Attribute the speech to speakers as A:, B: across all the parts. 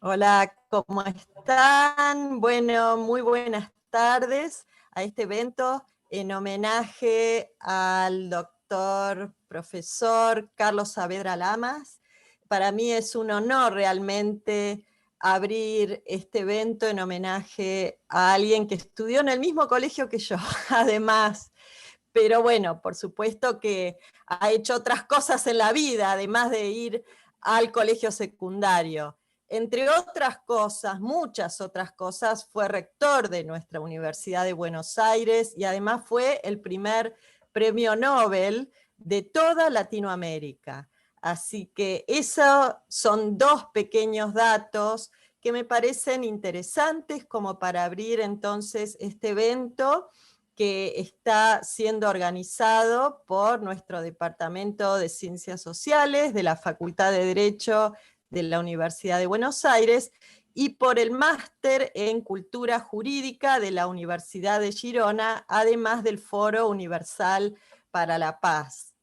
A: Hola, ¿cómo están? Bueno, muy buenas tardes a este evento en homenaje al doctor profesor Carlos Saavedra Lamas. Para mí es un honor realmente abrir este evento en homenaje a alguien que estudió en el mismo colegio que yo, además. Pero bueno, por supuesto que ha hecho otras cosas en la vida, además de ir al colegio secundario. Entre otras cosas, muchas otras cosas, fue rector de nuestra Universidad de Buenos Aires y además fue el primer premio Nobel de toda Latinoamérica. Así que esos son dos pequeños datos que me parecen interesantes como para abrir entonces este evento que está siendo organizado por nuestro Departamento de Ciencias Sociales de la Facultad de Derecho de la Universidad de Buenos Aires y por el Máster en Cultura Jurídica de la Universidad de Girona, además del Foro Universal para la Paz.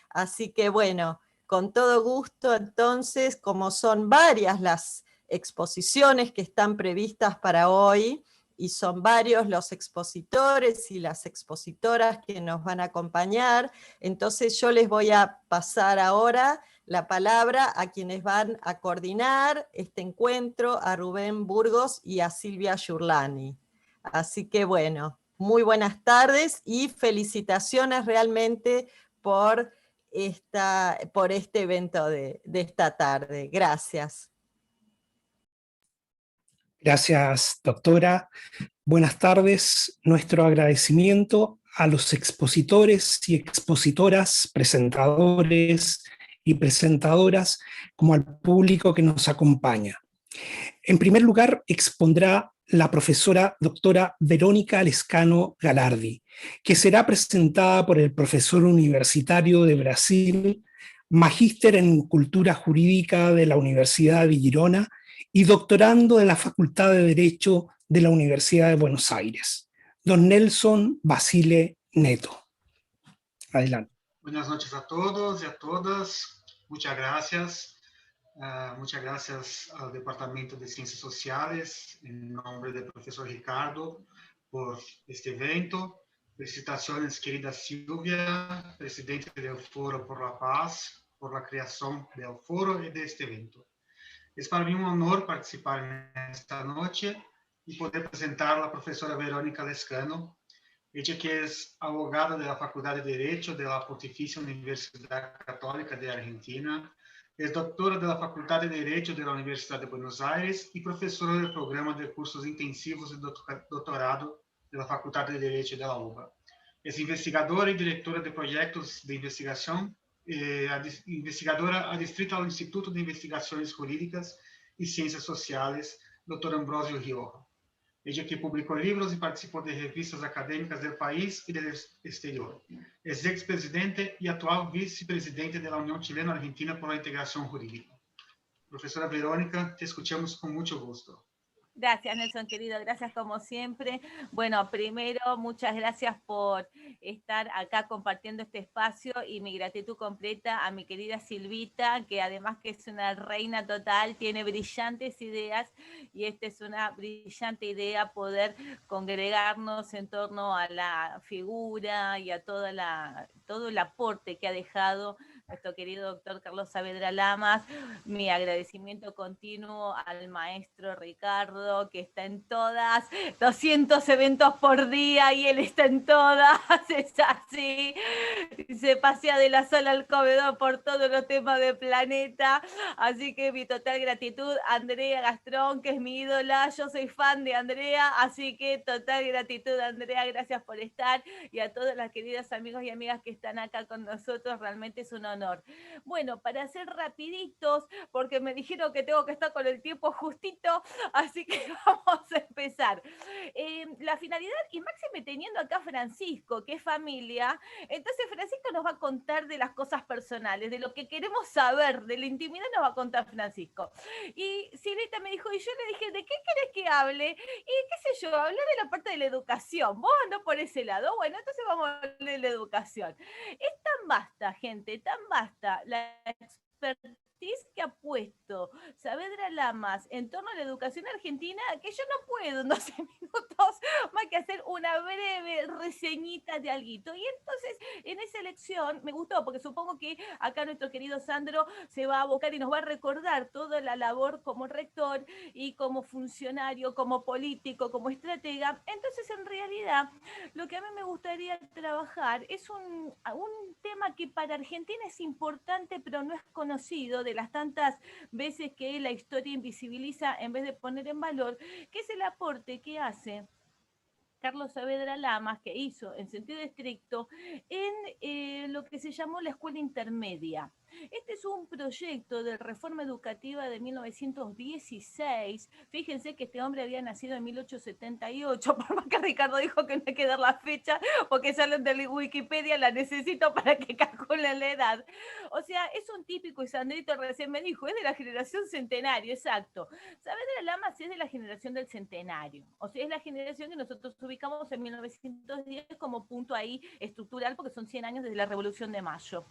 A: Así que bueno, con todo gusto entonces, como son varias las exposiciones que están previstas para hoy, y son varios los expositores y las expositoras que nos van a acompañar. Entonces yo les voy a pasar ahora la palabra a quienes van a coordinar este encuentro, a Rubén Burgos y a Silvia Giurlani. Así que bueno, muy buenas tardes y felicitaciones realmente por este evento de esta tarde. Gracias.
B: Gracias, doctora. Buenas tardes. Nuestro agradecimiento a los expositores y expositoras, presentadores y presentadoras, como al público que nos acompaña. En primer lugar, expondrá la profesora doctora Verónica Lescano Galardi, que será presentada por el profesor universitario de Brasil, magíster en Cultura Jurídica de la Universidad de Girona y doctorando de la Facultad de Derecho de la Universidad de Buenos Aires, don Nelson Basile Neto. Adelante.
C: Buenas noches a todos y a todas. Muchas gracias. Muchas gracias al Departamento de Ciencias Sociales, en nombre del profesor Ricardo, por este evento. Felicitaciones, querida Silvia, presidente del Foro por la Paz, por la creación del foro y de este evento. Es para mí un honor participar en esta noche y poder presentar a la profesora Verónica Lescano. Ella que es abogada de la Facultad de Derecho de la Pontificia Universidad Católica de Argentina, es doctora de la Facultad de Derecho de la Universidad de Buenos Aires y profesora del programa de cursos intensivos de doctorado de la Facultad de Derecho de la UBA. Es investigadora y directora de proyectos de investigación, investigadora adscrita al Instituto de Investigaciones Jurídicas y Ciencias Sociales, Dr. Ambrosio Rioja. Ella que publicó libros y participó de revistas académicas del país y del exterior. Es expresidente y actual vicepresidente de la Unión Chileno-Argentina por la Integración Jurídica. Profesora Verónica, te escuchamos con mucho gusto.
D: Gracias, Nelson, querido. Gracias como siempre. Bueno, primero, muchas gracias por estar acá compartiendo este espacio y mi gratitud completa a mi querida Silvita, que además que es una reina total, tiene brillantes ideas y esta es una brillante idea poder congregarnos en torno a la figura y a todo el aporte que ha dejado nuestro querido doctor Carlos Saavedra Lamas. Mi agradecimiento continuo al maestro Ricardo, que está en todas, 200 eventos por día y él está en todas, es así, se pasea de la sala al comedor por todos los temas del planeta, así que mi total gratitud a Andrea Gastrón, que es mi ídola, yo soy fan de Andrea, así que total gratitud a Andrea, gracias por estar, y a todas las queridas amigos y amigas que están acá con nosotros, realmente es un honor. Bueno, para hacer rapiditos, porque me dijeron que tengo que estar con el tiempo justito, así que vamos a empezar. La finalidad, y máxime teniendo acá a Francisco, que es familia, entonces Francisco nos va a contar de las cosas personales, de lo que queremos saber, de la intimidad nos va a contar Francisco. Y Silvita me dijo, y yo le dije, ¿de qué querés que hable? Y qué sé yo, hablar de la parte de la educación. Vos andás por ese lado. Bueno, entonces vamos a hablar de la educación. Es tan vasta, gente, tan vasta la expertise matiz que ha puesto Saavedra Lamas en torno a la educación argentina, que yo no puedo en 12 minutos más que hacer una breve reseñita de alguito. Y entonces, en esa elección me gustó, porque supongo que acá nuestro querido Sandro se va a abocar y nos va a recordar toda la labor como rector y como funcionario, como político, como estratega. Entonces, en realidad, lo que a mí me gustaría trabajar es un tema que para Argentina es importante, pero no es conocido, de las tantas veces que la historia invisibiliza en vez de poner en valor, que es el aporte que hace Carlos Saavedra Lamas, que hizo en sentido estricto en lo que se llamó la escuela intermedia. Este es un proyecto de reforma educativa de 1916. Fíjense que este hombre había nacido en 1878, por más que Ricardo dijo que no hay que dar la fecha, porque salen de Wikipedia, la necesito para que calculen la edad. O sea, es un típico, y Sandrito recién me dijo, es de la generación centenario, exacto. Saavedra Lamas es de la generación del centenario, o sea, es la generación que nosotros ubicamos en 1910 como punto ahí estructural, porque son 100 años desde la Revolución de Mayo.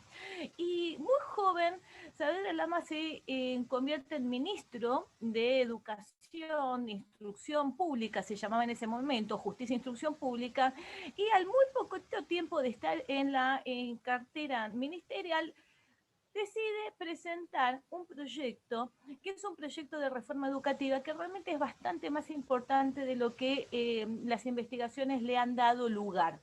D: Y muy joven, Saavedra Lamas se convierte en ministro de Educación, Instrucción Pública, se llamaba en ese momento, Justicia e Instrucción Pública, y al muy poco tiempo de estar en la cartera ministerial, decide presentar un proyecto que es un proyecto de reforma educativa que realmente es bastante más importante de lo que las investigaciones le han dado lugar.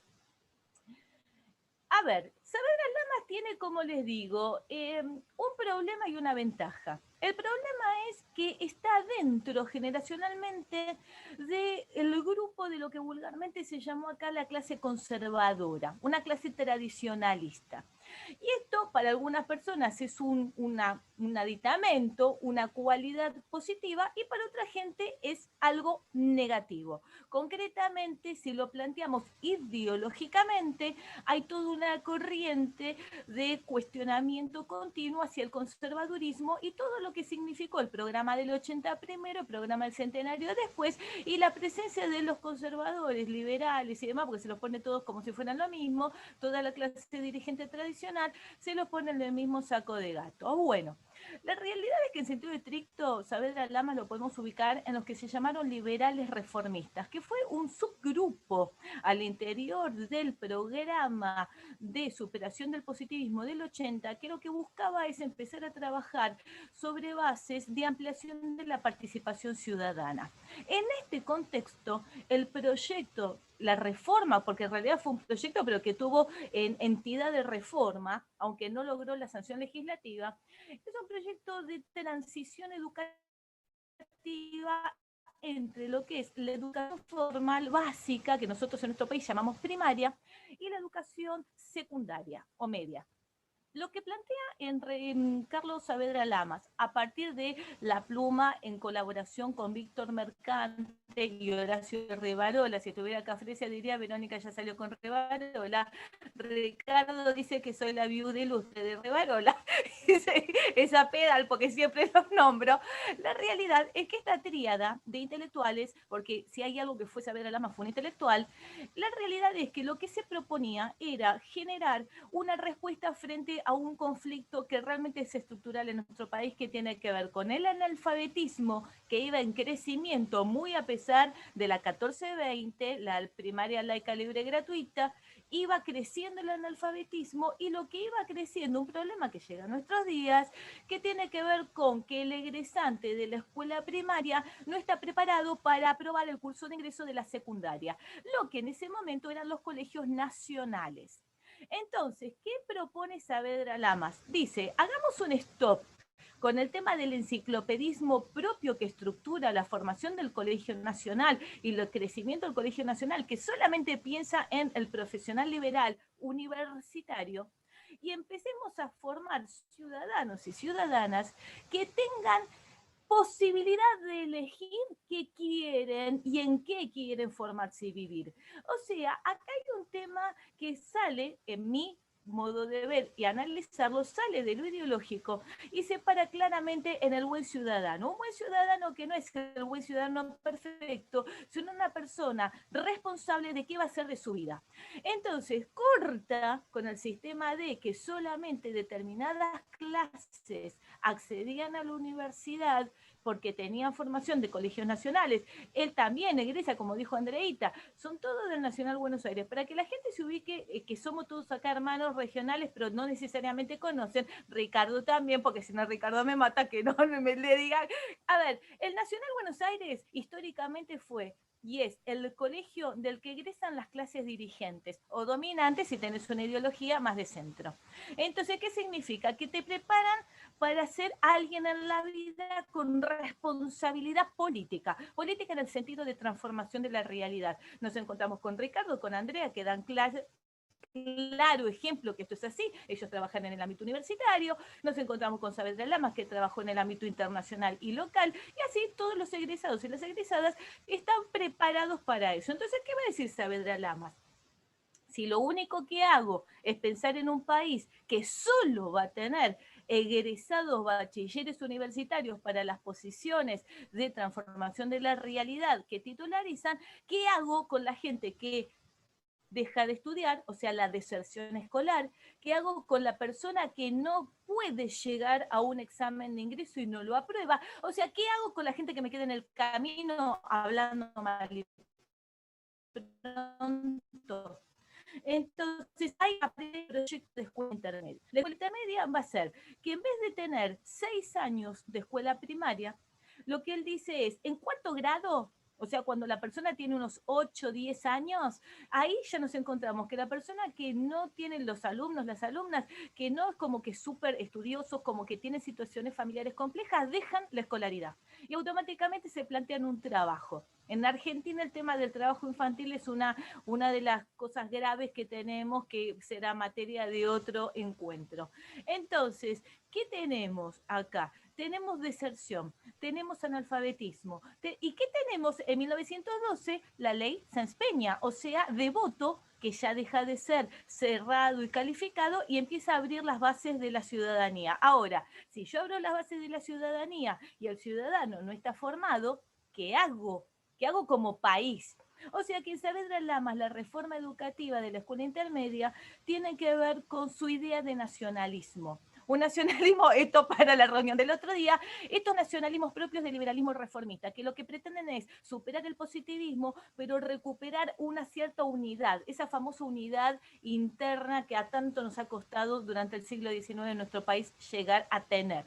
D: A ver, Saavedra Lamas tiene, como les digo, un problema y una ventaja. El problema es que está dentro generacionalmente del grupo de lo que vulgarmente se llamó acá la clase conservadora, una clase tradicionalista. Y esto para algunas personas es un aditamento, una cualidad positiva, y para otra gente es algo negativo. Concretamente, si lo planteamos ideológicamente, hay toda una corriente de cuestionamiento continuo hacia el conservadurismo y todo lo que significó el programa del 80 primero, el programa del centenario después, y la presencia de los conservadores, liberales y demás, porque se los pone todos como si fueran lo mismo, toda la clase dirigente tradicional se los pone en el mismo saco de gato. Bueno, la realidad es que en sentido estricto, Saavedra Lamas lo podemos ubicar en los que se llamaron liberales reformistas, que fue un subgrupo al interior del programa de superación del positivismo del 80, que lo que buscaba es empezar a trabajar sobre bases de ampliación de la participación ciudadana. En este contexto, el proyecto, la reforma, porque en realidad fue un proyecto, pero que tuvo entidad de reforma, aunque no logró la sanción legislativa, es un proyecto de transición educativa entre lo que es la educación formal básica, que nosotros en nuestro país llamamos primaria, y la educación secundaria o media. Lo que plantea en Carlos Saavedra Lamas, a partir de La Pluma, en colaboración con Víctor Mercante y Horacio Rivarola, si estuviera acá Fresia diría, Verónica ya salió con Rivarola, Ricardo dice que soy la viuda ilustre de Rivarola, esa pedal, porque siempre los nombro. La realidad es que esta tríada de intelectuales, porque si hay algo que fue Saavedra Lamas fue un intelectual, la realidad es que lo que se proponía era generar una respuesta frente a un conflicto que realmente es estructural en nuestro país, que tiene que ver con el analfabetismo que iba en crecimiento muy a pesar de la 1420, la primaria laica libre gratuita, iba creciendo el analfabetismo y lo que iba creciendo, un problema que llega a nuestros días, que tiene que ver con que el egresante de la escuela primaria no está preparado para aprobar el curso de ingreso de la secundaria, lo que en ese momento eran los colegios nacionales. Entonces, ¿qué propone Saavedra Lamas? Dice, hagamos un stop con el tema del enciclopedismo propio que estructura la formación del Colegio Nacional y el crecimiento del Colegio Nacional, que solamente piensa en el profesional liberal universitario, y empecemos a formar ciudadanos y ciudadanas que tengan posibilidad de elegir qué quieren y en qué quieren formarse y vivir. O sea, acá hay un tema que sale en mi modo de ver y analizarlo, sale de lo ideológico y se para claramente en el buen ciudadano. Un buen ciudadano que no es el buen ciudadano perfecto, sino una persona responsable de qué va a hacer de su vida. Entonces, corta con el sistema de que solamente determinadas clases accedían a la universidad porque tenían formación de colegios nacionales. Él también egresa, como dijo Andreita, son todos del Nacional Buenos Aires, para que la gente se ubique, que somos todos acá hermanos regionales, pero no necesariamente conocen. Ricardo también, porque si no Ricardo me mata, que no me le digan. A ver, el Nacional Buenos Aires históricamente fue y es el colegio del que egresan las clases dirigentes o dominantes si tenés una ideología más de centro. Entonces, ¿qué significa? Que te preparan para ser alguien en la vida con responsabilidad política. Política en el sentido de transformación de la realidad. Nos encontramos con Ricardo, con Andrea, que dan clases, claro ejemplo que esto es así. Ellos trabajan en el ámbito universitario, nos encontramos con Saavedra Lamas, que trabajó en el ámbito internacional y local, y así todos los egresados y las egresadas están preparados para eso. Entonces, ¿qué va a decir Saavedra Lamas? Si lo único que hago es pensar en un país que solo va a tener egresados bachilleres universitarios para las posiciones de transformación de la realidad que titularizan, ¿qué hago con la gente que deja de estudiar, o sea, la deserción escolar? ¿Qué hago con la persona que no puede llegar a un examen de ingreso y no lo aprueba? O sea, ¿qué hago con la gente que me queda en el camino hablando mal y pronto? Entonces, hay proyectos de escuela intermedia. La escuela intermedia va a ser que en vez de tener 6 años de escuela primaria, lo que él dice es, en cuarto grado, o sea, cuando la persona tiene unos 8, 10 años, ahí ya nos encontramos que la persona que no tiene los alumnos, las alumnas, que no es como que súper estudiosos, como que tienen situaciones familiares complejas, dejan la escolaridad y automáticamente se plantean un trabajo. En Argentina el tema del trabajo infantil es una de las cosas graves que tenemos, que será materia de otro encuentro. Entonces, ¿qué tenemos acá? Tenemos deserción, tenemos analfabetismo. ¿Y qué tenemos? En 1912, la ley Sáenz Peña, o sea, de voto, que ya deja de ser cerrado y calificado y empieza a abrir las bases de la ciudadanía. Ahora, si yo abro las bases de la ciudadanía y el ciudadano no está formado, ¿qué hago? ¿Qué hago como país? O sea que en Saavedra Lamas, la reforma educativa de la escuela intermedia tiene que ver con su idea de nacionalismo. Un nacionalismo, esto para la reunión del otro día, estos nacionalismos propios del liberalismo reformista, que lo que pretenden es superar el positivismo, pero recuperar una cierta unidad, esa famosa unidad interna que a tanto nos ha costado durante el siglo XIX en nuestro país llegar a tener.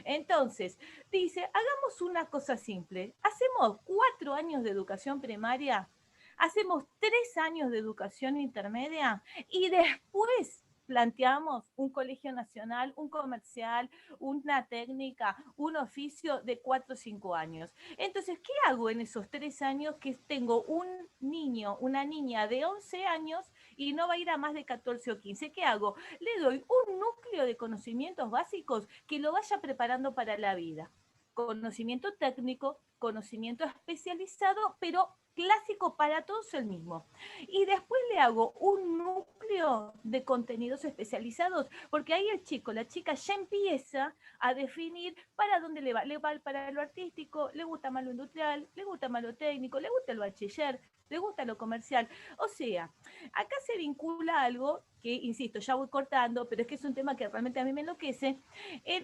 D: Entonces, dice, hagamos una cosa simple, hacemos 4 años de educación primaria, hacemos 3 años de educación intermedia y después planteamos un colegio nacional, un comercial, una técnica, un oficio de 4 o 5 años. Entonces, ¿qué hago en esos 3 años que tengo un niño, una niña de 11 años y no va a ir a más de 14 o 15? ¿Qué hago? Le doy un núcleo de conocimientos básicos que lo vaya preparando para la vida. Conocimiento técnico, conocimiento especializado, pero clásico para todos el mismo. Y después le hago un núcleo de contenidos especializados, porque ahí el chico, la chica ya empieza a definir para dónde le va. Le va para lo artístico, le gusta más lo industrial, le gusta más lo técnico, le gusta el bachiller, le gusta lo comercial. O sea, acá se vincula algo que, insisto, ya voy cortando, pero es que es un tema que realmente a mí me enloquece.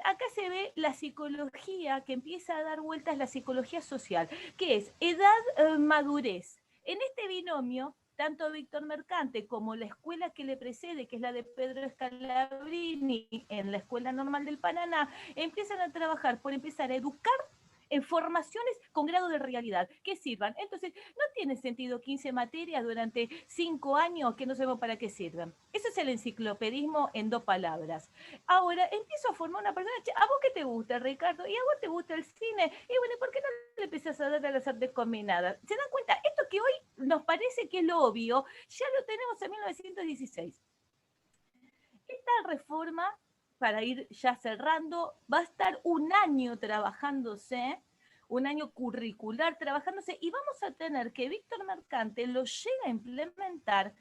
D: Acá se ve la psicología que empieza a dar vueltas, la psicología social, que es edad, madurez. En este binomio, tanto Víctor Mercante como la escuela que le precede, que es la de Pedro Scalabrini, en la Escuela Normal del Paraná, empiezan a trabajar por empezar a educar en formaciones con grado de realidad que sirvan. Entonces, no tiene sentido 15 materias durante 5 años que no sabemos para qué sirven. Eso es el enciclopedismo en 2 palabras. Ahora, empiezo a formar una persona, ¿a vos qué te gusta, Ricardo? ¿Y a vos te gusta el cine? Y bueno, ¿por qué no le empezás a dar a las artes combinadas? ¿Se dan cuenta? Esto que hoy nos parece que es lo obvio, ya lo tenemos en 1916. Esta reforma, para ir ya cerrando, va a estar un año trabajándose, un año curricular trabajándose, y vamos a tener que Víctor Mercante lo llega a implementar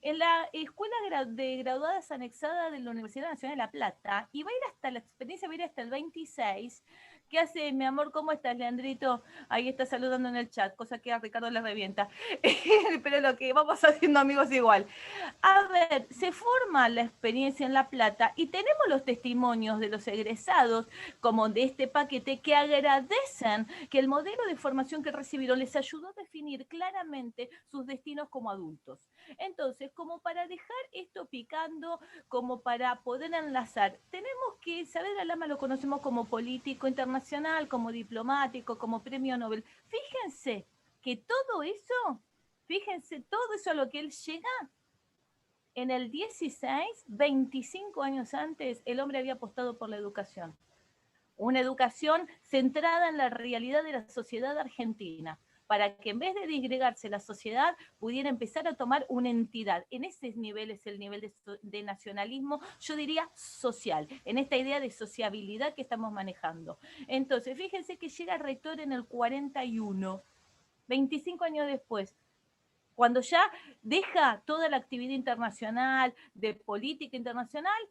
D: en la Escuela de Graduadas Anexada de la Universidad Nacional de La Plata, y va a ir hasta, la experiencia va a ir hasta el 26. ¿Qué hace, mi amor? ¿Cómo estás, Leandrito? Ahí está saludando en el chat, cosa que a Ricardo le revienta. Pero lo que vamos haciendo, amigos, igual. A ver, se forma la experiencia en La Plata y tenemos los testimonios de los egresados, como de este paquete, que agradecen que el modelo de formación que recibieron les ayudó a definir claramente sus destinos como adultos. Entonces, como para dejar esto picando, como para poder enlazar, tenemos que, Saavedra Lama lo conocemos como político internacional, como diplomático, como premio Nobel. Fíjense que todo eso, a lo que él llega, en el 16, 25 años antes, el hombre había apostado por la educación. Una educación centrada en la realidad de la sociedad argentina, para que en vez de disgregarse la sociedad, pudiera empezar a tomar una entidad. En ese nivel es el nivel de nacionalismo, yo diría social, en esta idea de sociabilidad que estamos manejando. Entonces, fíjense que llega el rector en el 41, 25 años después, cuando ya deja toda la actividad internacional, de política internacional,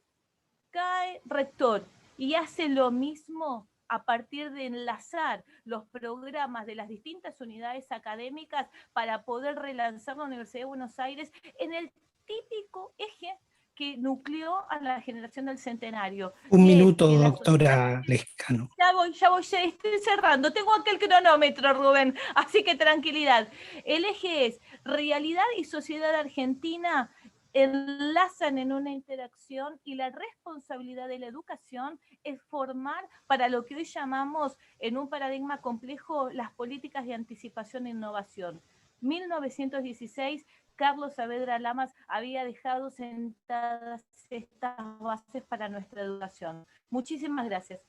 D: cae rector y hace lo mismo a partir de enlazar los programas de las distintas unidades académicas para poder relanzar la Universidad de Buenos Aires en el típico eje que nucleó a la generación del centenario.
B: Un minuto, doctora Lescano.
D: Ya voy, estoy cerrando. Tengo aquel cronómetro, Rubén, así que tranquilidad. El eje es realidad y sociedad argentina enlazan en una interacción, y la responsabilidad de la educación es formar para lo que hoy llamamos, en un paradigma complejo, las políticas de anticipación e innovación. 1916, Carlos Saavedra Lamas había dejado sentadas estas bases para nuestra educación. Muchísimas gracias.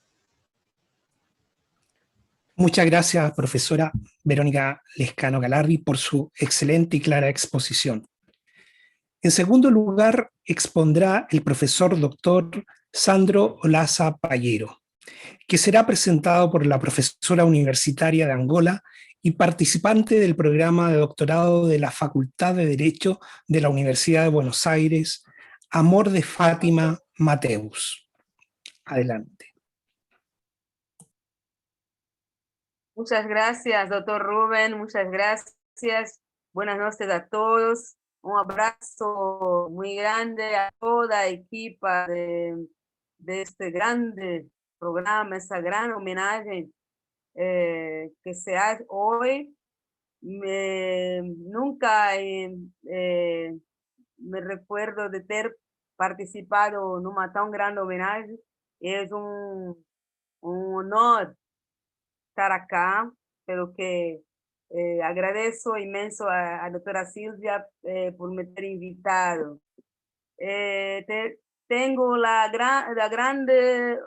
B: Muchas gracias, profesora Verónica Lescano Galardi, por su excelente y clara exposición. En segundo lugar, expondrá el profesor doctor Sandro Olaza Payero, que será presentado por la profesora universitaria de Angola y participante del programa de doctorado de la Facultad de Derecho de la Universidad de Buenos Aires, Amor de Fátima Mateus. Adelante.
E: Muchas gracias, doctor Rubén, muchas gracias. Buenas noches a todos. Un abrazo muy grande a toda la equipa de este grande programa, esa gran homenaje que se hace hoy. Nunca me recuerdo de ter participado en una tan grande homenaje. Es un honor estar acá, pero que agradezco inmenso a doctora Silvia por me ter invitado. Tengo el grande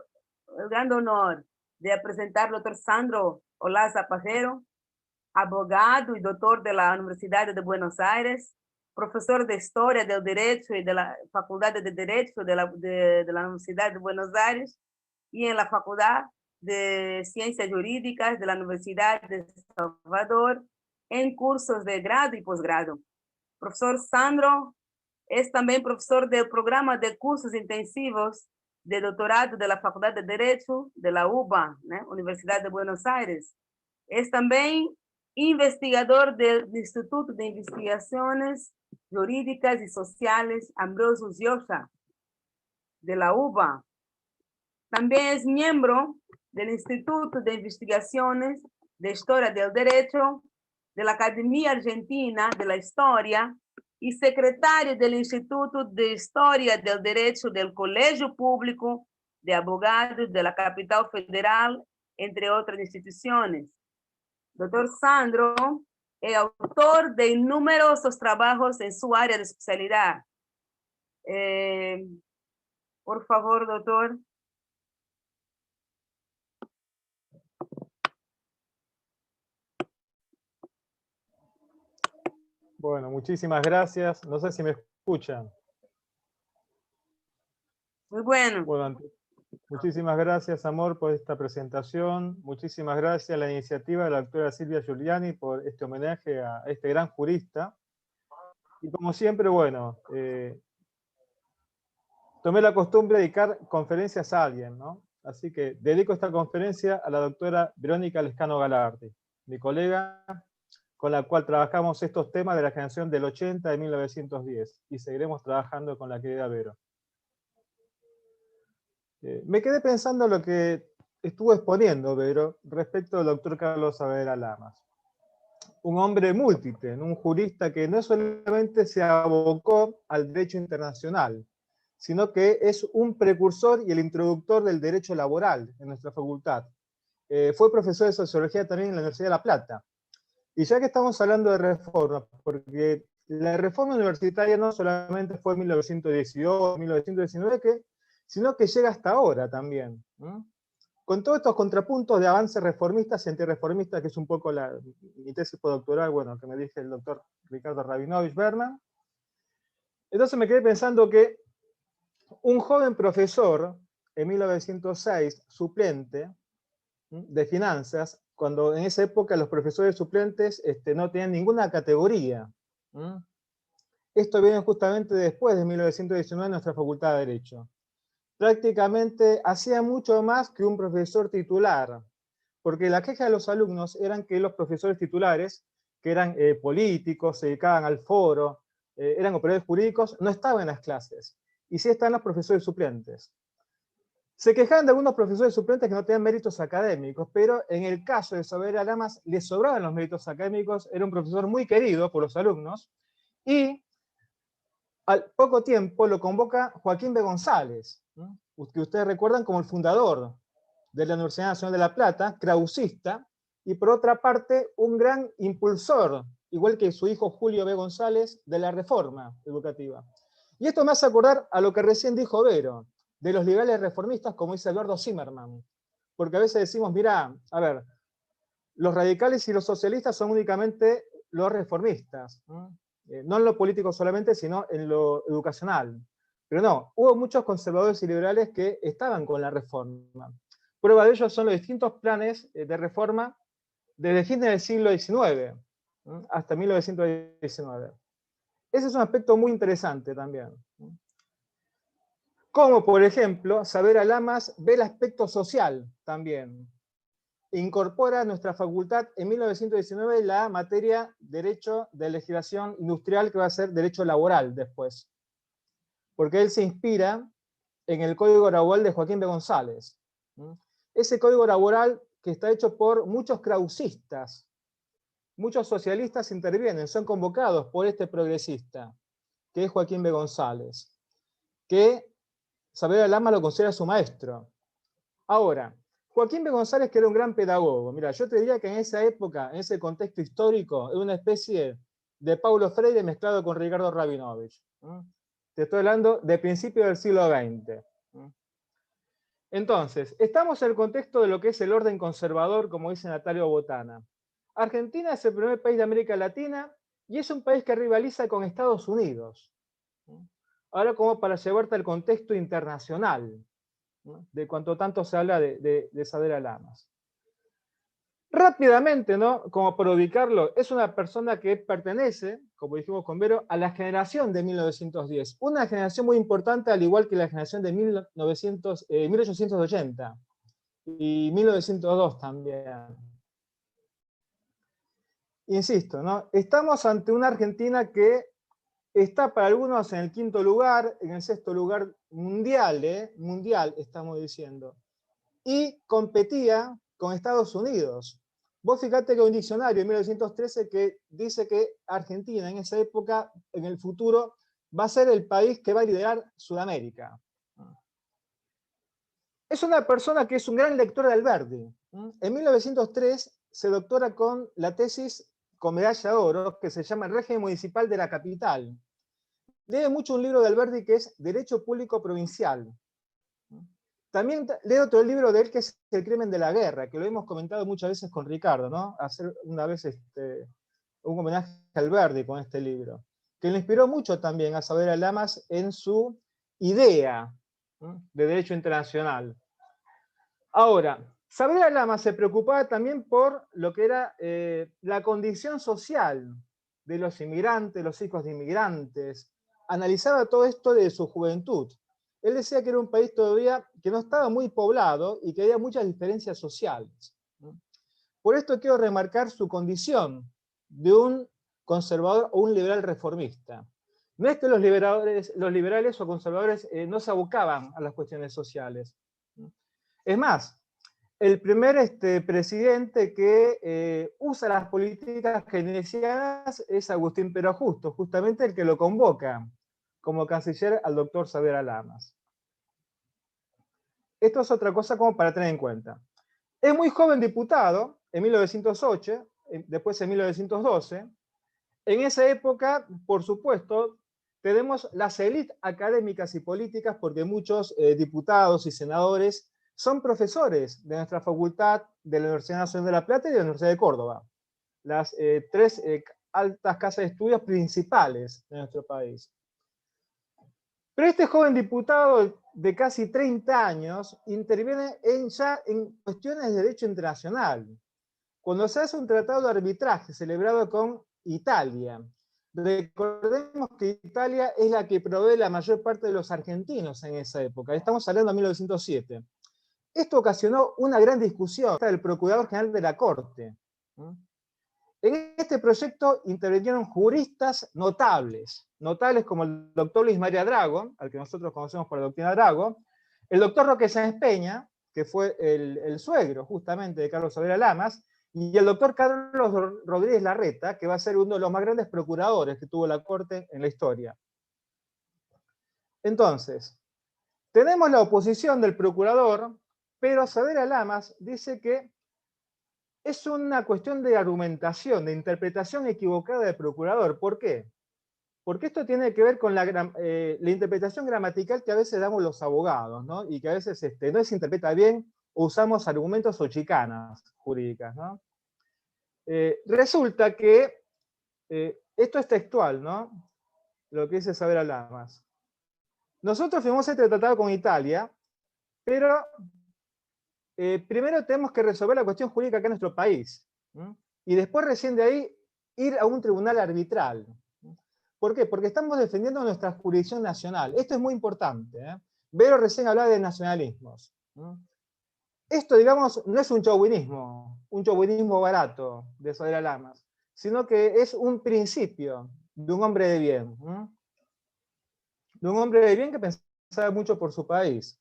E: honor de presentar al doctor Sandro Olaza Payero, abogado y doctor de la Universidad de Buenos Aires, profesor de Historia del Derecho y de la Facultad de Derecho de la Universidad de Buenos Aires, y en la Facultad de Ciencias Jurídicas de la Universidad de Salvador, en cursos de grado y posgrado. Profesor Sandro es también profesor del programa de cursos intensivos de doctorado de la Facultad de Derecho de la UBA, Universidad de Buenos Aires. Es también investigador del Instituto de Investigaciones Jurídicas y Sociales Ambrosio Giosa, de la UBA. También es miembro del Instituto de Investigaciones de Historia del Derecho de la Academia Argentina de la Historia y secretario del Instituto de Historia del Derecho del Colegio Público de Abogados de la Capital Federal, entre otras instituciones. Doctor Sandro es autor de numerosos trabajos en su área de especialidad. Por favor, doctor.
F: Bueno, muchísimas gracias. No sé si me escuchan.
E: Muy bueno.
F: Bueno, Muchísimas gracias, Amor, por esta presentación. Muchísimas gracias a la iniciativa de la doctora Silvia Giuliani por este homenaje a este gran jurista. Y como siempre, bueno, tomé la costumbre de dedicar conferencias a alguien, ¿no? Así que dedico esta conferencia a la doctora Verónica Lescano Galardi, mi colega con la cual trabajamos estos temas de la generación del 80 de 1910, y seguiremos trabajando con la querida Vero. Me quedé pensando en lo que estuvo exponiendo Vero respecto al doctor Carlos Saavedra Lamas. Un hombre múltiple, un jurista que no solamente se abocó al derecho internacional, sino que es un precursor y el introductor del derecho laboral en nuestra facultad. Fue profesor de sociología también en la Universidad de La Plata. Y ya que estamos hablando de reforma, porque la reforma universitaria no solamente fue en 1918, 1919, sino que llega hasta ahora también. Con todos estos contrapuntos de avances reformistas y antirreformistas, que es un poco mi tesis postdoctoral, bueno, que me dice el doctor Ricardo Rabinovich Berman. Entonces me quedé pensando que un joven profesor, en 1906, suplente de finanzas, cuando en esa época los profesores suplentes no tenían ninguna categoría. Esto viene justamente después de 1919 en nuestra Facultad de Derecho. Prácticamente hacía mucho más que un profesor titular, porque la queja de los alumnos eran que los profesores titulares, que eran políticos, se dedicaban al foro, eran operadores jurídicos, no estaban en las clases, y sí estaban los profesores suplentes. Se quejaban de algunos profesores suplentes que no tenían méritos académicos, pero en el caso de Saavedra Lamas le sobraban los méritos académicos, era un profesor muy querido por los alumnos, y al poco tiempo lo convoca Joaquín B. González, que ustedes recuerdan como el fundador de la Universidad Nacional de La Plata, krausista, y por otra parte un gran impulsor, igual que su hijo Julio B. González, de la reforma educativa. Y esto me hace acordar a lo que recién dijo Vero, de los liberales reformistas, como dice Eduardo Zimmerman. Porque a veces decimos, mira, a ver, los radicales y los socialistas son únicamente los reformistas, no en lo político solamente, sino en lo educacional. Pero no, hubo muchos conservadores y liberales que estaban con la reforma. Prueba de ello son los distintos planes de reforma desde fines del siglo XIX hasta 1919. Ese es un aspecto muy interesante también. Como, por ejemplo, Saavedra Lamas ve el aspecto social también. Incorpora a nuestra facultad en 1919 la materia Derecho de Legislación Industrial, que va a ser Derecho Laboral después. Porque él se inspira en el Código Laboral de Joaquín B. González. Ese Código Laboral que está hecho por muchos krausistas, muchos socialistas intervienen, son convocados por este progresista, que es Joaquín B. González, que Saavedra Lamas lo considera su maestro. Ahora, Joaquín B. González, que era un gran pedagogo, mira, yo te diría que en esa época, en ese contexto histórico, era una especie de Paulo Freire mezclado con Ricardo Rabinovich. Te estoy hablando de principios del siglo XX. Entonces, estamos en el contexto de lo que es el orden conservador, como dice Natalio Botana. Argentina es el primer país de América Latina y es un país que rivaliza con Estados Unidos. Ahora, como para llevarte al contexto internacional, de cuanto tanto se habla de Saavedra Lamas. Rápidamente, ¿no? Como para ubicarlo, es una persona que pertenece, como dijimos con Vero, a la generación de 1910. Una generación muy importante, al igual que la generación de 1880 y 1902 también. Insisto, ¿no? Estamos ante una Argentina que está para algunos en el 5º lugar, en el 6º lugar mundial, mundial estamos diciendo, y competía con Estados Unidos. Vos fíjate que hay un diccionario en 1913 que dice que Argentina en esa época, en el futuro, va a ser el país que va a liderar Sudamérica. Es una persona que es un gran lector de Alberdi. En 1903 se doctora con la tesis con medalla de oro, que se llama El régimen municipal de la capital. Lee mucho un libro de Alberdi que es Derecho Público Provincial. También lee otro libro de él que es El crimen de la guerra, que lo hemos comentado muchas veces con Ricardo, ¿no? Hacer una vez un homenaje a Alberdi con este libro, que le inspiró mucho también a Saavedra Lamas en su idea de derecho internacional. Ahora, Saavedra Lamas se preocupaba también por lo que era la condición social de los inmigrantes, los hijos de inmigrantes. Analizaba todo esto de su juventud. Él decía que era un país todavía que no estaba muy poblado y que había muchas diferencias sociales. Por esto quiero remarcar su condición de un conservador o un liberal reformista. No es que los liberales o conservadores no se abocaban a las cuestiones sociales. Es más, el primer presidente que usa las políticas keynesianas es Agustín Pero Justo, justamente el que lo convoca como canciller al doctor Saavedra Lamas. Esto es otra cosa como para tener en cuenta. Es muy joven diputado, en 1908, después en 1912. En esa época, por supuesto, tenemos las élites académicas y políticas porque muchos diputados y senadores son profesores de nuestra facultad, de la Universidad Nacional de La Plata y de la Universidad de Córdoba. Las tres altas casas de estudios principales de nuestro país. Pero este joven diputado de casi 30 años interviene ya en cuestiones de derecho internacional. Cuando se hace un tratado de arbitraje celebrado con Italia, recordemos que Italia es la que provee la mayor parte de los argentinos en esa época, estamos hablando de 1907. Esto ocasionó una gran discusión del Procurador General de la Corte. En este proyecto intervinieron juristas notables como el doctor Luis María Drago, al que nosotros conocemos por la doctrina Drago, el doctor Roque Sáenz Peña, que fue el suegro justamente de Carlos Saavedra Lamas, y el doctor Carlos Rodríguez Larreta, que va a ser uno de los más grandes procuradores que tuvo la Corte en la historia. Entonces, tenemos la oposición del procurador, pero Saavedra Lamas dice que es una cuestión de argumentación, de interpretación equivocada del procurador. ¿Por qué? Porque esto tiene que ver con la interpretación gramatical que a veces damos los abogados, ¿no? Y que a veces no se interpreta bien o usamos argumentos o chicanas jurídicas, ¿no? Resulta que esto es textual, ¿no? Lo que dice Saavedra Lamas. Nosotros firmamos este tratado con Italia, pero primero tenemos que resolver la cuestión jurídica acá en nuestro país. Y después recién de ahí ir a un tribunal arbitral. ¿Por qué? Porque estamos defendiendo nuestra jurisdicción nacional. Esto es muy importante. Vero recién hablaba de nacionalismos. Esto, digamos, no es un chauvinismo barato de Saavedra Lamas, sino que es un principio de un hombre de bien. De un hombre de bien que pensaba mucho por su país.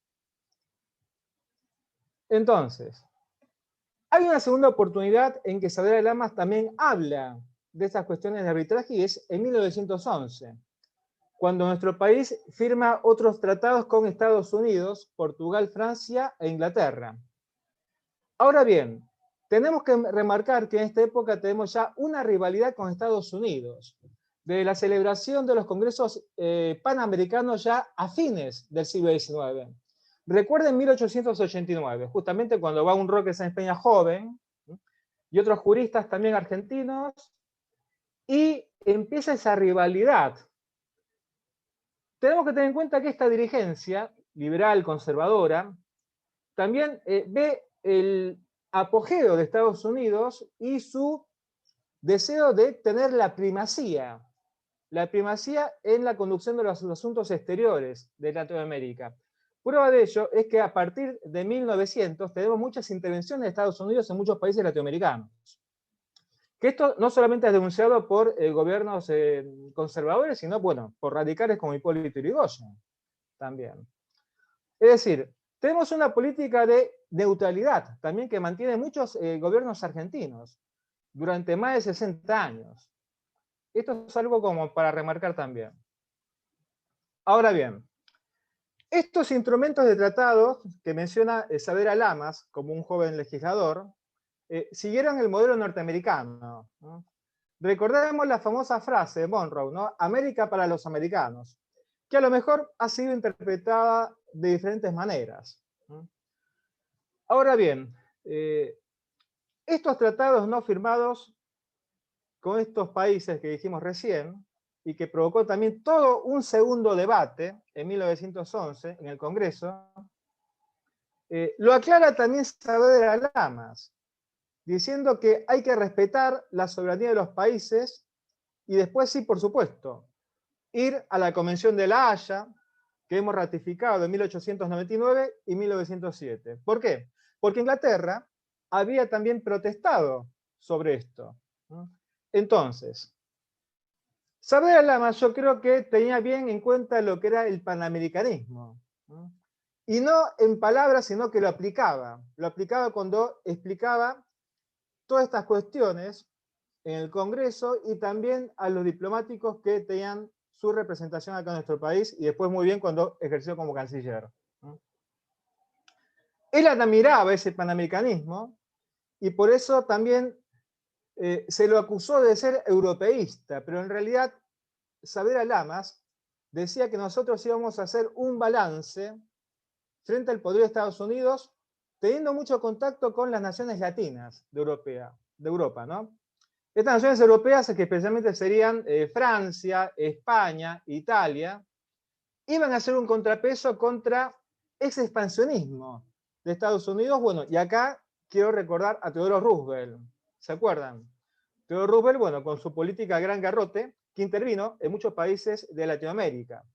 F: Entonces, hay una segunda oportunidad en que Saavedra Lamas también habla de estas cuestiones de arbitraje, y es en 1911, cuando nuestro país firma otros tratados con Estados Unidos, Portugal, Francia e Inglaterra. Ahora bien, tenemos que remarcar que en esta época tenemos ya una rivalidad con Estados Unidos, de la celebración de los congresos panamericanos ya a fines del siglo XIX. Recuerden 1889, justamente cuando va un Roque Sáenz Peña joven, y otros juristas también argentinos, y empieza esa rivalidad. Tenemos que tener en cuenta que esta dirigencia, liberal, conservadora, también ve el apogeo de Estados Unidos y su deseo de tener la primacía en la conducción de los asuntos exteriores de Latinoamérica. Prueba de ello es que a partir de 1900 tenemos muchas intervenciones de Estados Unidos en muchos países latinoamericanos. Que esto no solamente es denunciado por gobiernos conservadores, sino, bueno, por radicales como Hipólito Yrigoyen también. Es decir, tenemos una política de neutralidad también que mantienen muchos gobiernos argentinos durante más de 60 años. Esto es algo como para remarcar también. Ahora bien, estos instrumentos de tratados que menciona Saavedra Lamas como un joven legislador, siguieron el modelo norteamericano, ¿no? Recordemos la famosa frase de Monroe, ¿no? América para los americanos, que a lo mejor ha sido interpretada de diferentes maneras, ¿no? Ahora bien, estos tratados no firmados con estos países que dijimos recién, y que provocó también todo un segundo debate en 1911 en el Congreso, Lo aclara también Saavedra Lamas, diciendo que hay que respetar la soberanía de los países y después sí, por supuesto, ir a la Convención de La Haya, que hemos ratificado en 1899 y 1907. ¿Por qué? Porque Inglaterra había también protestado sobre esto. Entonces, Saavedra Lamas yo creo que tenía bien en cuenta lo que era el panamericanismo. Y no en palabras, sino que lo aplicaba. Lo aplicaba cuando explicaba todas estas cuestiones en el Congreso y también a los diplomáticos que tenían su representación acá en nuestro país, y después muy bien cuando ejerció como canciller. Él admiraba ese panamericanismo y por eso también se lo acusó de ser europeísta, pero en realidad Saavedra Lamas decía que nosotros íbamos a hacer un balance frente al poder de Estados Unidos, teniendo mucho contacto con las naciones latinas de Europa, ¿no? Estas naciones europeas, que especialmente serían Francia, España, Italia, iban a hacer un contrapeso contra ese expansionismo de Estados Unidos. Bueno, y acá quiero recordar a Theodore Roosevelt, ¿se acuerdan? Theodore Roosevelt, bueno, con su política gran garrote, que intervino en muchos países de Latinoamérica,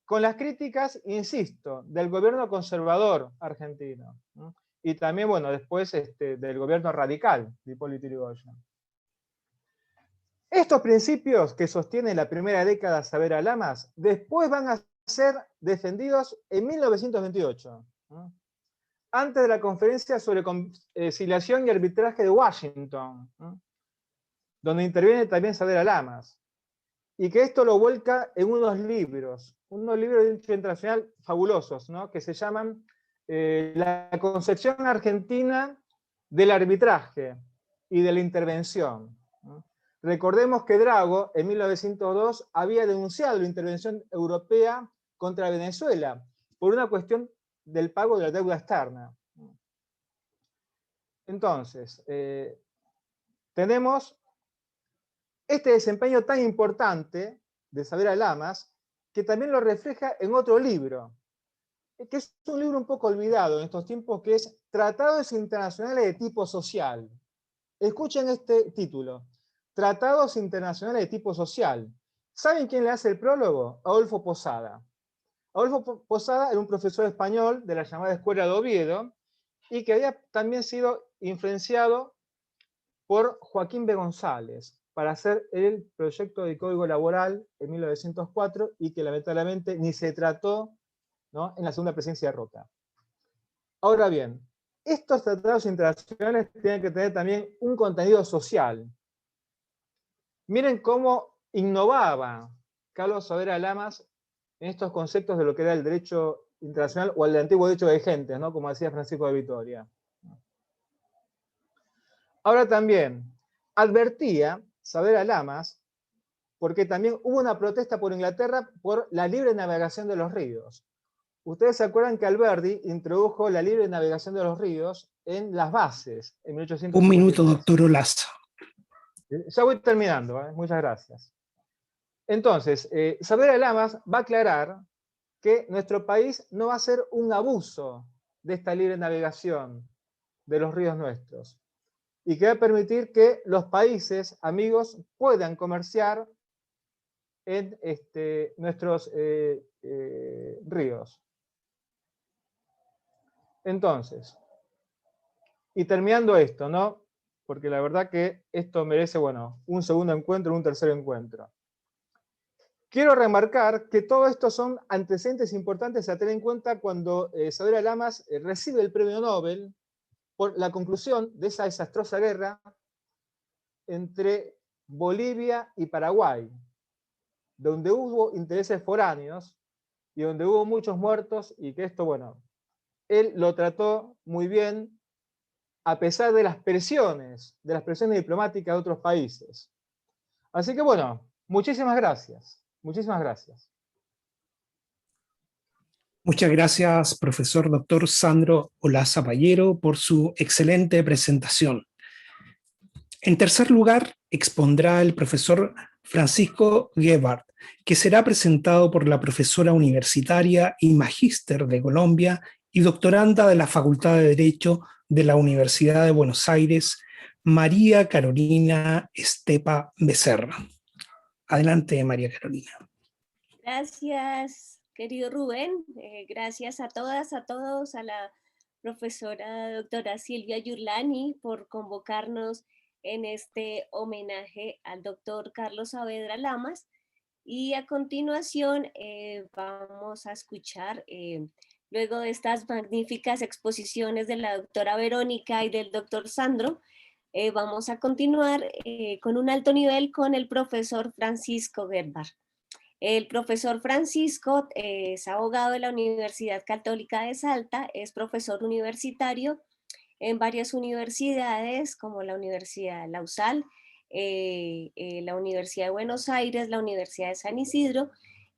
F: con las críticas, insisto, del gobierno conservador argentino, ¿no? Y también, bueno, después del gobierno radical de Hipólito Yrigoyen. Estos principios que sostiene la primera década Saavedra Lamas, después van a ser defendidos en 1928, ¿no? Antes de la conferencia sobre conciliación y arbitraje de Washington, ¿no? Donde interviene también Saavedra Lamas, y que esto lo vuelca en unos libros de derecho internacional fabulosos, ¿no? Que se llaman La concepción argentina del arbitraje y de la intervención, ¿no? Recordemos que Drago, en 1902, había denunciado la intervención europea contra Venezuela por una cuestión del pago de la deuda externa. Entonces, tenemos este desempeño tan importante de Saavedra Lamas, que también lo refleja en otro libro, que es un libro un poco olvidado en estos tiempos, que es Tratados Internacionales de Tipo Social. Escuchen este título. Tratados Internacionales de Tipo Social. ¿Saben quién le hace el prólogo? Adolfo Posada. Adolfo Posada era un profesor español de la llamada Escuela de Oviedo y que había también sido influenciado por Joaquín B. González para hacer el proyecto de Código Laboral en 1904 y que lamentablemente ni se trató, ¿no?, en la segunda presidencia de Roca. Ahora bien, estos tratados internacionales tienen que tener también un contenido social. Miren cómo innovaba Carlos Saavedra Lamas en estos conceptos de lo que era el derecho internacional o el antiguo derecho de gentes, ¿no?, como decía Francisco de Vitoria. Ahora también advertía Saavedra Lamas, porque también hubo una protesta por Inglaterra por la libre navegación de los ríos. Ustedes se acuerdan que Alberdi introdujo la libre navegación de los ríos en las bases en 1853.
B: Un minuto, doctor Olaza.
F: Ya voy terminando, muchas gracias. Entonces, Saavedra Lamas va a aclarar que nuestro país no va a hacer un abuso de esta libre navegación de los ríos nuestros, y que va a permitir que los países amigos puedan comerciar en nuestros ríos. Entonces, y terminando esto, ¿no?, porque la verdad que esto merece, bueno, un segundo encuentro, un tercer encuentro. Quiero remarcar que todo esto son antecedentes importantes a tener en cuenta cuando Saavedra Lamas recibe el premio Nobel por la conclusión de esa desastrosa guerra entre Bolivia y Paraguay, donde hubo intereses foráneos y donde hubo muchos muertos, y que esto, bueno, él lo trató muy bien a pesar de las presiones diplomáticas de otros países. Así que bueno, muchísimas gracias. Muchísimas gracias.
B: Muchas gracias, profesor doctor Sandro Olaza Pallero, por su excelente presentación. En tercer lugar, expondrá el profesor Francisco Gebhardt, que será presentado por la profesora universitaria y magíster de Colombia, y doctoranda de la Facultad de Derecho de la Universidad de Buenos Aires, María Carolina Estepa Becerra. Adelante, María Carolina.
G: Gracias, querido Rubén. Gracias a todas, a todos, a la profesora doctora Silvia Yurlani por convocarnos en este homenaje al doctor Carlos Saavedra Lamas. Y a continuación vamos a escuchar, luego de estas magníficas exposiciones de la doctora Verónica y del doctor Sandro, vamos a continuar con un alto nivel con el profesor Francisco Gerbar. El profesor Francisco es abogado de la Universidad Católica de Salta, es profesor universitario en varias universidades como la Universidad La Salle, la Universidad de Buenos Aires, la Universidad de San Isidro,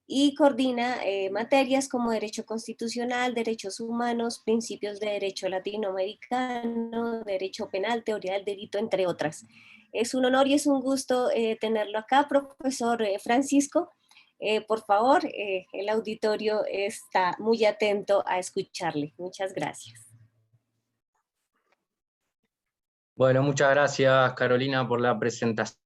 G: y coordina materias como Derecho Constitucional, Derechos Humanos, Principios de Derecho Latinoamericano, Derecho Penal, Teoría del Delito, entre otras. Es un honor y es un gusto tenerlo acá, profesor Francisco. Por favor, el auditorio está muy atento a escucharle. Muchas gracias.
H: Bueno, muchas gracias, Carolina, por la presentación.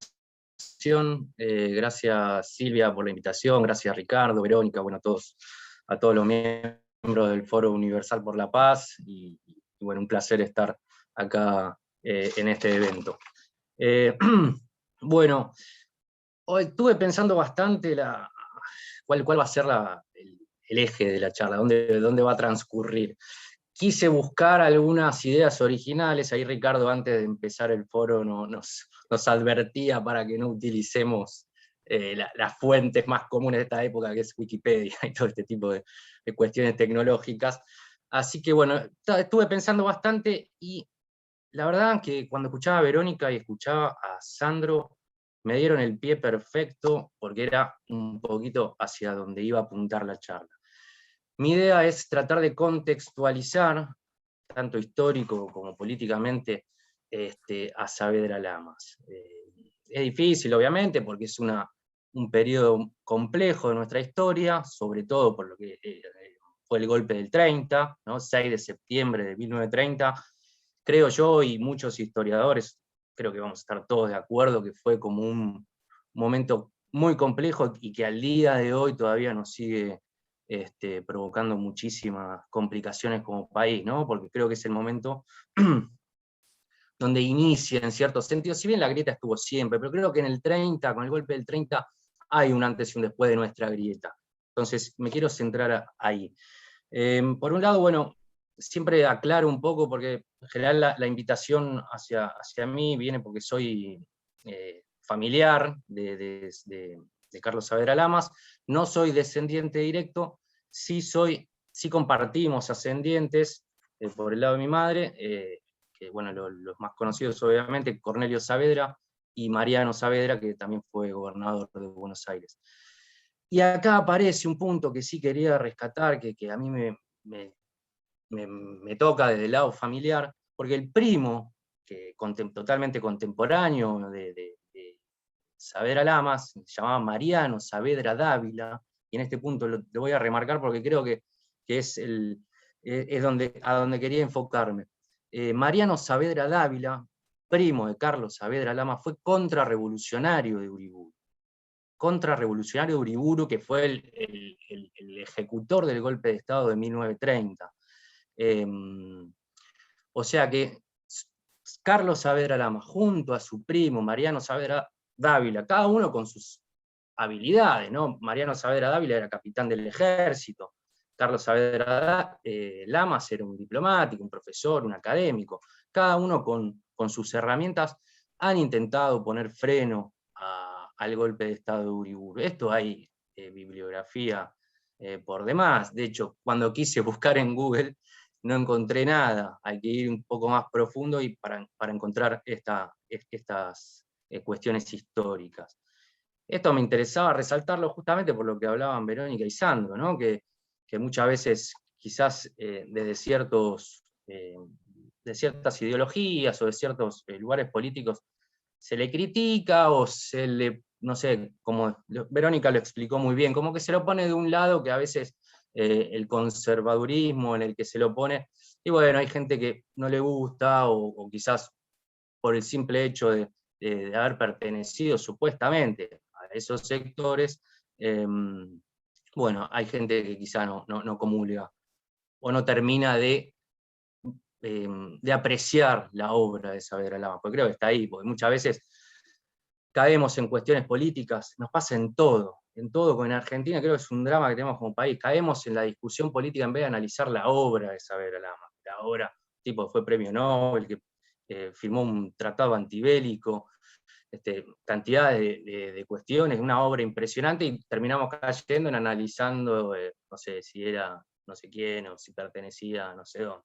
H: Gracias, Silvia, por la invitación. Gracias, Ricardo, Verónica, bueno, a todos los miembros del Foro Universal por la Paz. Y bueno, un placer estar acá en este evento. Bueno, hoy estuve pensando bastante cuál va a ser el eje de la charla, dónde va a transcurrir. Quise buscar algunas ideas originales, ahí Ricardo antes de empezar el foro nos advertía para que no utilicemos las fuentes más comunes de esta época, que es Wikipedia y todo este tipo de cuestiones tecnológicas. Así que bueno, estuve pensando bastante y la verdad que cuando escuchaba a Verónica y escuchaba a Sandro, me dieron el pie perfecto porque era un poquito hacia donde iba a apuntar la charla. Mi idea es tratar de contextualizar, tanto histórico como políticamente, a Saavedra Lamas. Es difícil, obviamente, porque es un periodo complejo de nuestra historia, sobre todo por lo que fue el golpe del 30, ¿no? 6 de septiembre de 1930. Creo yo, y muchos historiadores, creo que vamos a estar todos de acuerdo, que fue como un momento muy complejo y que al día de hoy todavía nos sigue provocando muchísimas complicaciones como país, ¿no? Porque creo que es el momento donde inicia, en cierto sentido, si bien la grieta estuvo siempre, pero creo que en el 30, con el golpe del 30, hay un antes y un después de nuestra grieta. Entonces, me quiero centrar ahí. Por un lado, bueno, siempre aclaro un poco, porque en general la invitación hacia mí viene porque soy familiar de Carlos Saavedra Lamas. No soy descendiente directo, sí compartimos ascendientes por el lado de mi madre, que bueno, los más conocidos obviamente, Cornelio Saavedra y Mariano Saavedra, que también fue gobernador de Buenos Aires. Y acá aparece un punto que sí quería rescatar, que a mí me toca desde el lado familiar, porque el primo, totalmente contemporáneo de Saavedra Lamas, se llamaba Mariano Saavedra Dávila, y en este punto lo voy a remarcar porque creo que es a donde quería enfocarme. Mariano Saavedra Dávila, primo de Carlos Saavedra Lamas, fue contrarrevolucionario de Uriburu. Contrarrevolucionario de Uriburu, que fue el ejecutor del golpe de Estado de 1930. O sea que Carlos Saavedra Lamas, junto a su primo Mariano Saavedra Dávila, cada uno con sus habilidades, ¿no? Mariano Saavedra Dávila era capitán del ejército, Carlos Saavedra Lamas era un diplomático, un profesor, un académico, cada uno con sus herramientas han intentado poner freno al golpe de Estado de Uriburu. Esto hay bibliografía por demás. De hecho, cuando quise buscar en Google no encontré nada. Hay que ir un poco más profundo y para encontrar estas cuestiones históricas. Esto me interesaba resaltarlo justamente por lo que hablaban Verónica y Sandro, ¿no? que muchas veces quizás desde ciertas ideologías o de ciertos lugares políticos se le critica o se le, no sé, como Verónica lo explicó muy bien, como que se lo pone de un lado que a veces el conservadurismo en el que se lo pone, y bueno, hay gente que no le gusta, o quizás por el simple hecho de haber pertenecido supuestamente a esos sectores, bueno, hay gente que quizá no comulga, o no termina de apreciar la obra de Saavedra Lamas, porque creo que está ahí, porque muchas veces caemos en cuestiones políticas, nos pasa en todo, en Argentina creo que es un drama que tenemos como país, caemos en la discusión política en vez de analizar la obra de Saavedra Lamas, la obra, tipo fue premio Nobel, que firmó un tratado antibélico, cantidad de cuestiones, una obra impresionante, y terminamos cayendo en analizando, no sé, si era no sé quién, o si pertenecía a no sé dónde.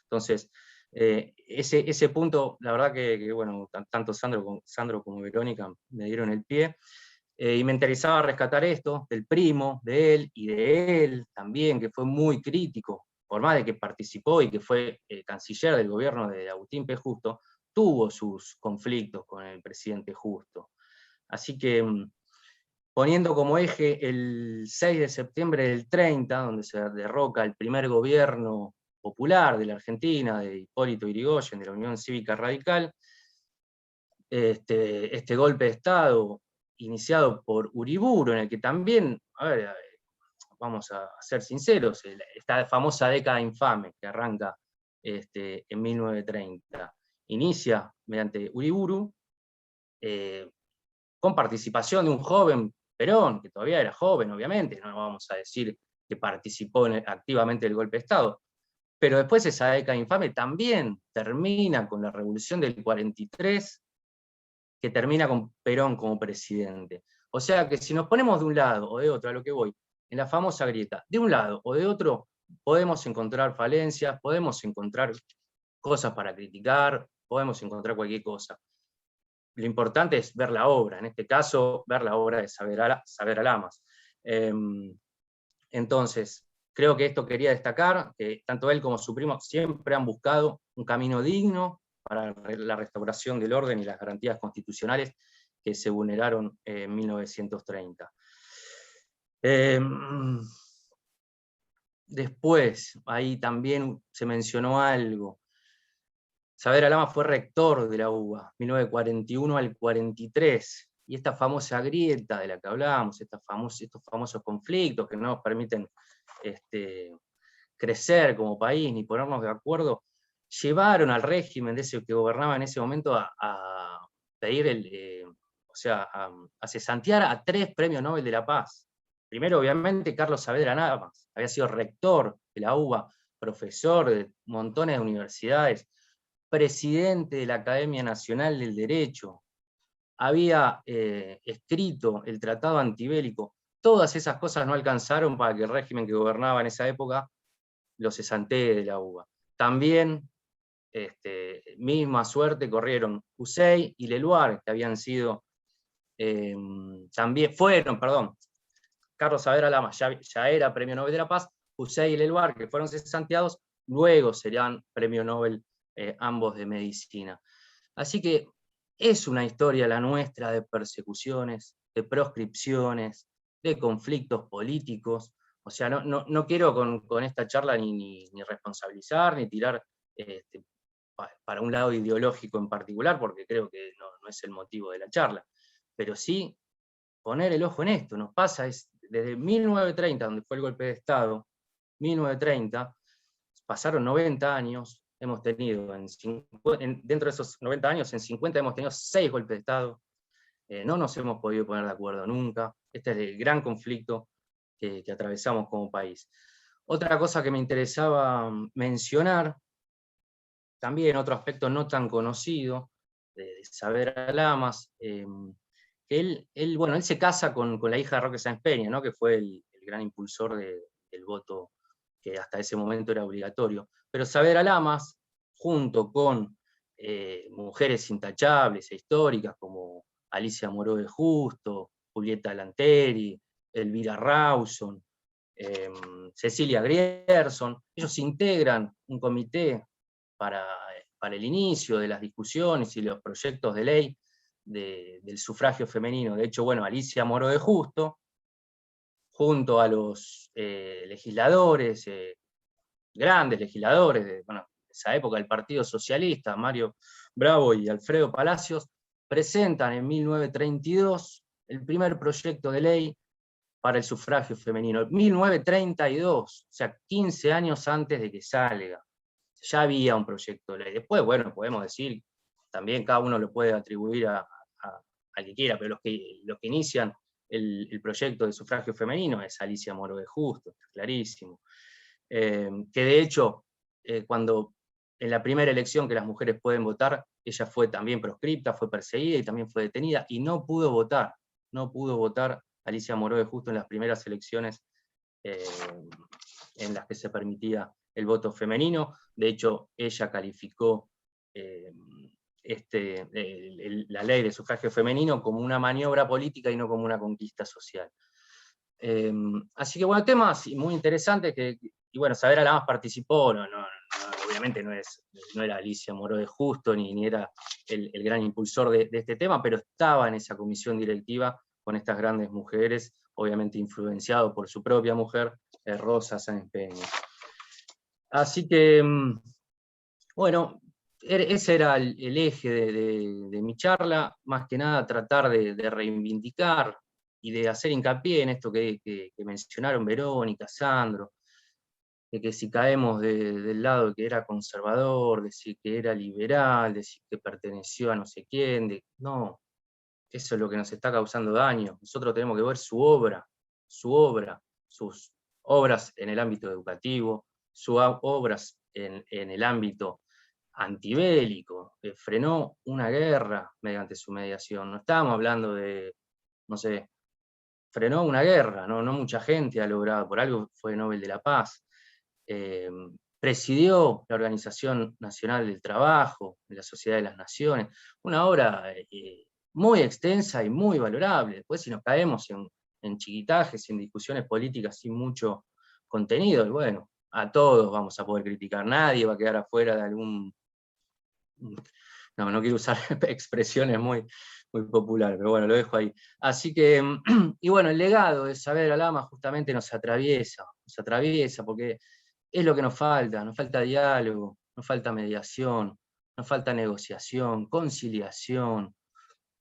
H: Entonces, ese punto, la verdad que bueno, tanto Sandro como Verónica me dieron el pie, y me interesaba rescatar esto, del primo, de él, y de él también, que fue muy crítico, por más de que participó y que fue canciller del gobierno de Agustín P. Justo, tuvo sus conflictos con el presidente Justo. Así que, poniendo como eje el 6 de septiembre del 30, donde se derroca el primer gobierno popular de la Argentina, de Hipólito Yrigoyen, de la Unión Cívica Radical, este golpe de Estado iniciado por Uriburu, en el que también, a ver, vamos a ser sinceros, esta famosa década infame que arranca en 1930, inicia mediante Uriburu, con participación de un joven Perón, que todavía era joven, obviamente, no vamos a decir que participó activamente del golpe de Estado, pero después esa década infame también termina con la revolución del 43, que termina con Perón como presidente. O sea que si nos ponemos de un lado o de otro, a lo que voy, en la famosa grieta, de un lado o de otro, podemos encontrar falencias, podemos encontrar cosas para criticar, podemos encontrar cualquier cosa. Lo importante es ver la obra, en este caso, ver la obra de Saavedra Lamas. Entonces, creo que esto quería destacar, que tanto él como su primo siempre han buscado un camino digno para la restauración del orden y las garantías constitucionales que se vulneraron en 1930. Después, ahí también se mencionó algo. Saavedra Lamas fue rector de la UBA, 1941 al 43, y esta famosa grieta de la que hablábamos, estos famosos conflictos que no nos permiten crecer como país ni ponernos de acuerdo, llevaron al régimen de ese que gobernaba en ese momento a pedir a cesantear a 3 premios Nobel de la Paz. Primero, obviamente, Carlos Saavedra Lamas, había sido rector de la UBA, profesor de montones de universidades, presidente de la Academia Nacional del Derecho, había escrito el tratado antibélico. Todas esas cosas no alcanzaron para que el régimen que gobernaba en esa época lo cesantee de la UBA. También, misma suerte corrieron Hussein y Leluar, que habían sido, Carlos Saavedra Lamas ya era Premio Nobel de la Paz, Hussein y Leluar, que fueron cesanteados, luego serían Premio Nobel ambos de Medicina. Así que es una historia la nuestra de persecuciones, de proscripciones, de conflictos políticos. O sea, no quiero con esta charla ni responsabilizar, ni tirar para un lado ideológico en particular, porque creo que no es el motivo de la charla. Pero sí poner el ojo en esto. Nos pasa desde 1930, donde fue el golpe de Estado, 1930, pasaron 90 años, hemos tenido, dentro de esos 90 años, en 50 hemos tenido 6 golpes de Estado, no nos hemos podido poner de acuerdo nunca. Este es el gran conflicto que atravesamos como país. Otra cosa que me interesaba mencionar, también otro aspecto no tan conocido, de Saavedra Lamas, que él se casa con la hija de Roque Sáenz Peña, ¿no? Que fue el gran impulsor del voto que hasta ese momento era obligatorio. Pero Saavedra Lamas, junto con mujeres intachables e históricas como Alicia Moró de Justo, Julieta Lanteri, Elvira Rawson, Cecilia Grierson, ellos integran un comité para el inicio de las discusiones y los proyectos de ley del sufragio femenino. De hecho, Alicia Moró de Justo, junto a los legisladores, grandes legisladores de esa época, el Partido Socialista, Mario Bravo y Alfredo Palacios, presentan en 1932 el primer proyecto de ley para el sufragio femenino. 1932, o sea, 15 años antes de que salga. Ya había un proyecto de ley. Después, bueno, podemos decir, también cada uno lo puede atribuir al que quiera, pero los que inician el proyecto de sufragio femenino es Alicia Moro de Justo, está clarísimo. Que de hecho, cuando en la primera elección que las mujeres pueden votar, ella fue también proscripta, fue perseguida y también fue detenida, y no pudo votar Alicia Moro de Justo en las primeras elecciones en las que se permitía el voto femenino. De hecho, ella calificó la ley de sufragio femenino como una maniobra política y no como una conquista social. Así que bueno, temas muy interesantes y bueno, Saavedra Lamas participó, obviamente no era Alicia Moro de Justo, ni era el gran impulsor de este tema, pero estaba en esa comisión directiva con estas grandes mujeres, obviamente influenciado por su propia mujer, Rosa Sáenz Peña. Así que, bueno, ese era el eje de mi charla, más que nada tratar de reivindicar y de hacer hincapié en esto que mencionaron Verónica, Sandro, de que si caemos del lado de que era conservador, de si que era liberal, de si que perteneció a no sé quién, no, eso es lo que nos está causando daño. Nosotros tenemos que ver sus obras en el ámbito educativo, sus obras en el ámbito antibélico, frenó una guerra mediante su mediación. No estábamos hablando de, no sé, frenó una guerra, no mucha gente ha logrado, por algo fue Nobel de la Paz. Presidió la Organización Nacional del Trabajo, de la Sociedad de las Naciones, una obra muy extensa y muy valorable. Después si nos caemos en chiquitajes, en discusiones políticas sin mucho contenido, y bueno, a todos vamos a poder criticar, nadie va a quedar afuera de algún... No quiero usar expresiones muy populares, pero bueno, lo dejo ahí. Así que, y bueno, el legado de Saavedra Lamas justamente nos atraviesa porque es lo que nos falta diálogo, nos falta mediación, nos falta negociación, conciliación,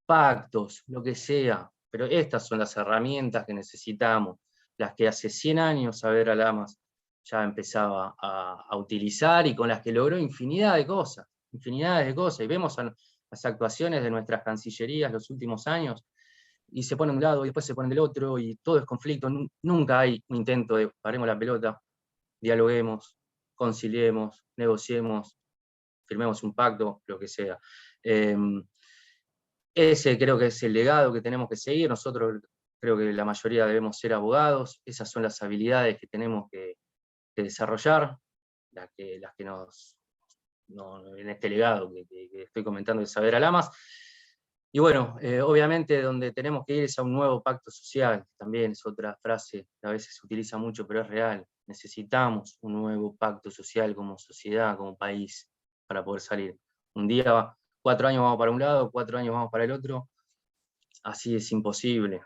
H: pactos, lo que sea, pero estas son las herramientas que necesitamos, las que hace 100 años Saavedra Lamas ya empezaba a utilizar y con las que logró infinidades de cosas, y vemos las actuaciones de nuestras cancillerías los últimos años, y se ponen de un lado y después se ponen del otro, y todo es conflicto, nunca hay un intento de paremos la pelota, dialoguemos, conciliemos, negociemos, firmemos un pacto, lo que sea. Ese creo que es el legado que tenemos que seguir. Nosotros creo que la mayoría debemos ser abogados, esas son las habilidades que tenemos que desarrollar, las que en este legado que estoy comentando de Saavedra Lamas. Y bueno, obviamente donde tenemos que ir es a un nuevo pacto social, también es otra frase que a veces se utiliza mucho, pero es real. Necesitamos un nuevo pacto social como sociedad, como país, para poder salir. Un día, 4 años vamos para un lado, 4 años vamos para el otro, así es imposible.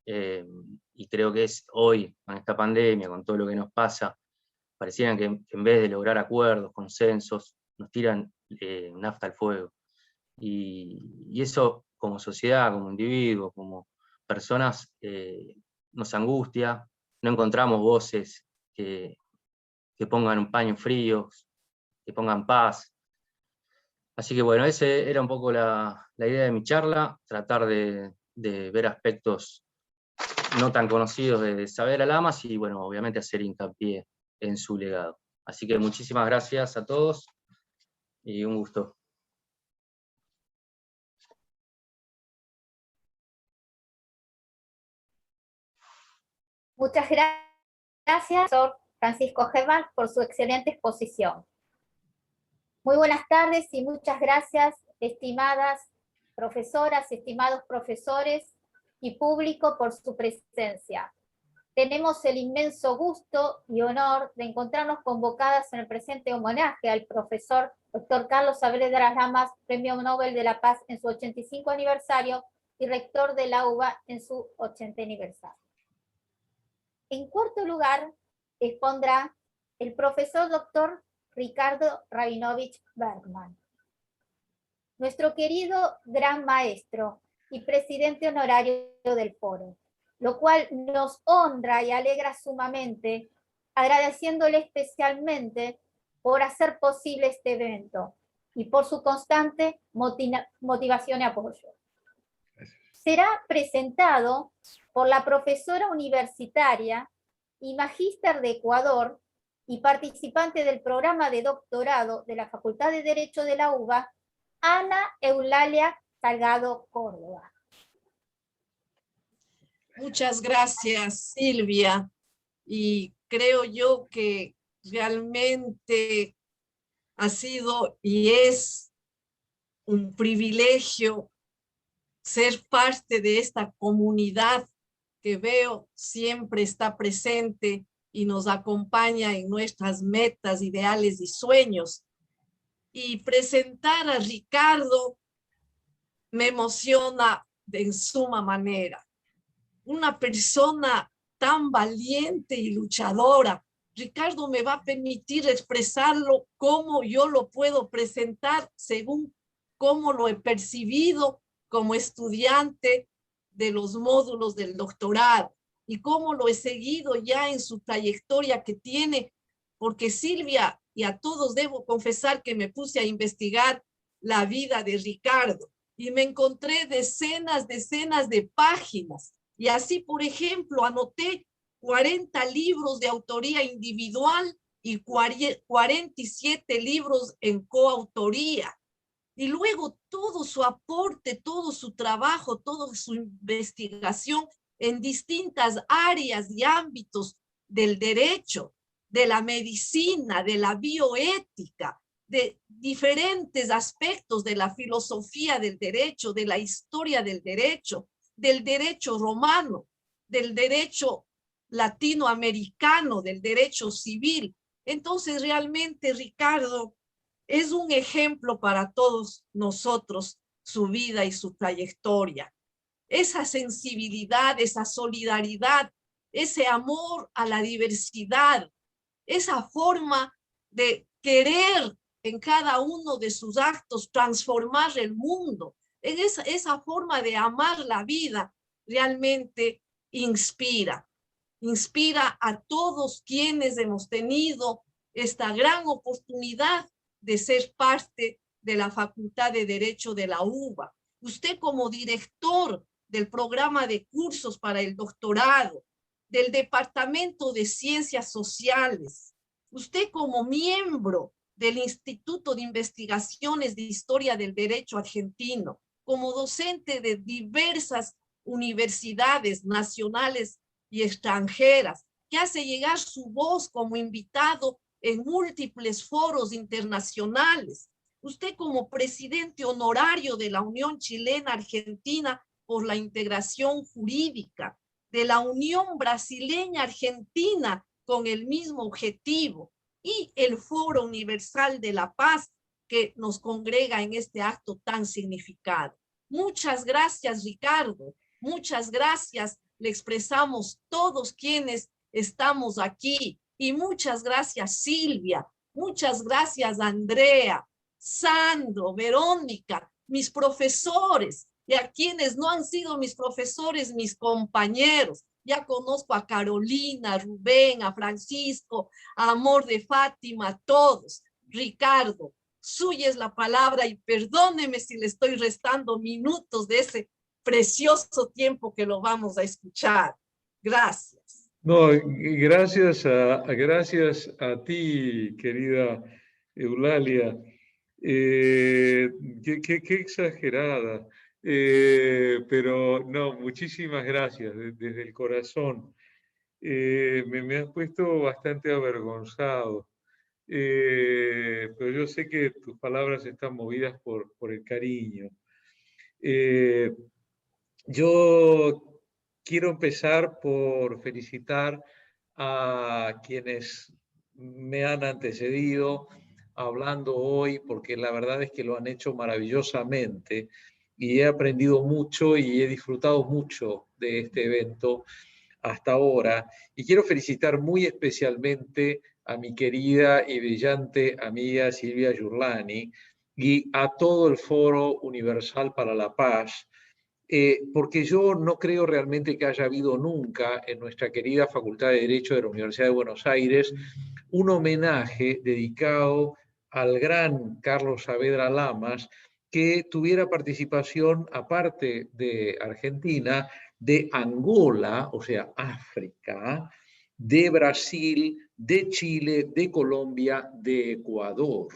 H: Y creo que es hoy, con esta pandemia, con todo lo que nos pasa, parecieran que en vez de lograr acuerdos, consensos, nos tiran nafta al fuego. Y eso como sociedad, como individuos, como personas, nos angustia, no encontramos voces que pongan un paño frío, que pongan paz. Así que bueno, esa era un poco la idea de mi charla, tratar de ver aspectos no tan conocidos de Saavedra Lamas y bueno, obviamente hacer hincapié en su legado. Así que muchísimas gracias a todos y un gusto.
I: Muchas gracias, profesor Francisco Germán, por su excelente exposición. Muy buenas tardes y muchas gracias, estimadas profesoras, estimados profesores y público por su presencia. Tenemos el inmenso gusto y honor de encontrarnos convocadas en el presente homenaje al profesor Dr. Carlos Saavedra Lamas, Premio Nobel de la Paz en su 85 aniversario y rector de la UBA en su 80 aniversario. En cuarto lugar, expondrá el profesor doctor Ricardo Rabinovich Bergman, nuestro querido gran maestro y presidente honorario del foro, lo cual nos honra y alegra sumamente, agradeciéndole especialmente por hacer posible este evento y por su constante motivación y apoyo. Será presentado por la profesora universitaria y magíster de Ecuador y participante del programa de doctorado de la Facultad de Derecho de la UBA, Ana Eulalia Salgado Córdoba.
J: Muchas gracias, Silvia. Y creo yo que realmente ha sido y es un privilegio ser parte de esta comunidad que veo siempre está presente y nos acompaña en nuestras metas, ideales y sueños. Y presentar a Ricardo me emociona en suma manera. Una persona tan valiente y luchadora. Ricardo me va a permitir expresarlo como yo lo puedo presentar según cómo lo he percibido como estudiante de los módulos del doctorado y cómo lo he seguido ya en su trayectoria que tiene, porque Silvia, y a todos debo confesar que me puse a investigar la vida de Ricardo y me encontré decenas de páginas. Y así, por ejemplo, anoté 40 libros de autoría individual y 47 libros en coautoría. Y luego todo su aporte, todo su trabajo, toda su investigación en distintas áreas y ámbitos del derecho, de la medicina, de la bioética, de diferentes aspectos de la filosofía del derecho, de la historia del derecho romano, del derecho latinoamericano, del derecho civil. Entonces, realmente, Ricardo es un ejemplo para todos nosotros, su vida y su trayectoria. Esa sensibilidad, esa solidaridad, ese amor a la diversidad, esa forma de querer en cada uno de sus actos transformar el mundo, en esa forma de amar la vida, realmente inspira a todos quienes hemos tenido esta gran oportunidad de ser parte de la Facultad de Derecho de la UBA. Usted como director del programa de cursos para el doctorado, del Departamento de Ciencias Sociales, usted como miembro del Instituto de Investigaciones de Historia del Derecho Argentino, como docente de diversas universidades nacionales y extranjeras, que hace llegar su voz como invitado en múltiples foros internacionales. Usted como presidente honorario de la Unión Chilena Argentina por la Integración Jurídica, de la Unión Brasileña Argentina con el mismo objetivo, y el Foro Universal de la Paz que nos congrega en este acto tan significado. Muchas gracias, Ricardo. Muchas gracias. Le expresamos todos quienes estamos aquí. Y muchas gracias, Silvia. Muchas gracias, Andrea, Sandro, Verónica, mis profesores, y a quienes no han sido mis profesores, mis compañeros. Ya conozco a Carolina, a Rubén, a Francisco, a Amor de Fátima, a todos. Ricardo, suya es la palabra y perdóneme si le estoy restando minutos de ese precioso tiempo que lo vamos a escuchar. Gracias.
K: No, gracias a ti, querida Eulalia. Qué exagerada. Pero no, muchísimas gracias desde el corazón. Me has puesto bastante avergonzado. Pero yo sé que tus palabras están movidas por el cariño. Yo quiero empezar por felicitar a quienes me han antecedido hablando hoy, porque la verdad es que lo han hecho maravillosamente y he aprendido mucho y he disfrutado mucho de este evento. hasta ahora, y quiero felicitar muy especialmente a mi querida y brillante amiga Silvia Giurlani y a todo el Foro Universal para la Paz, porque yo no creo realmente que haya habido nunca en nuestra querida Facultad de Derecho de la Universidad de Buenos Aires un homenaje dedicado al gran Carlos Saavedra Lamas, que tuviera participación, aparte de Argentina, de Angola, o sea, África, de Brasil, de Chile, de Colombia, de Ecuador.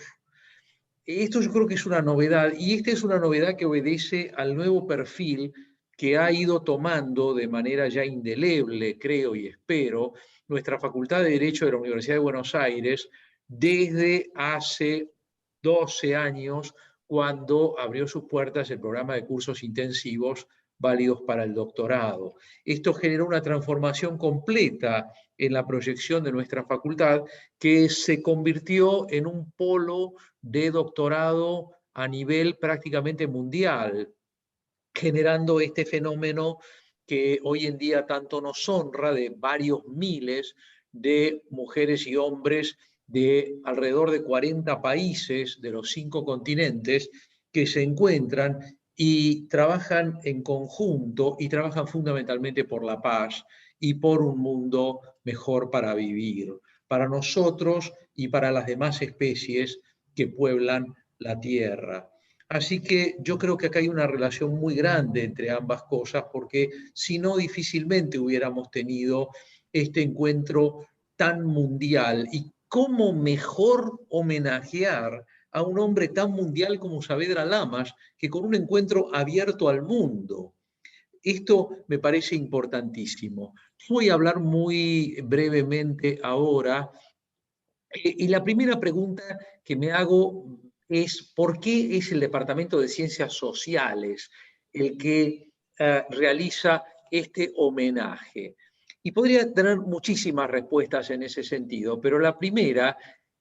K: Esto yo creo que es una novedad, y esta es una novedad que obedece al nuevo perfil que ha ido tomando de manera ya indeleble, creo y espero, nuestra Facultad de Derecho de la Universidad de Buenos Aires desde hace 12 años, cuando abrió sus puertas el programa de cursos intensivos válidos para el doctorado. Esto generó una transformación completa en la proyección de nuestra facultad, que se convirtió en un polo de doctorado a nivel prácticamente mundial, generando este fenómeno que hoy en día tanto nos honra, de varios miles de mujeres y hombres de alrededor de 40 países de los 5 continentes que se encuentran y trabajan en conjunto y trabajan fundamentalmente por la paz y por un mundo mejor para vivir, para nosotros y para las demás especies que pueblan la Tierra. Así que yo creo que acá hay una relación muy grande entre ambas cosas, porque si no, difícilmente hubiéramos tenido este encuentro tan mundial. ¿Y cómo mejor homenajear a un hombre tan mundial como Saavedra Lamas, que con un encuentro abierto al mundo? Esto me parece importantísimo. Voy a hablar muy brevemente ahora, y la primera pregunta que me hago es: ¿por qué es el Departamento de Ciencias Sociales el que realiza este homenaje? Y podría tener muchísimas respuestas en ese sentido, pero la primera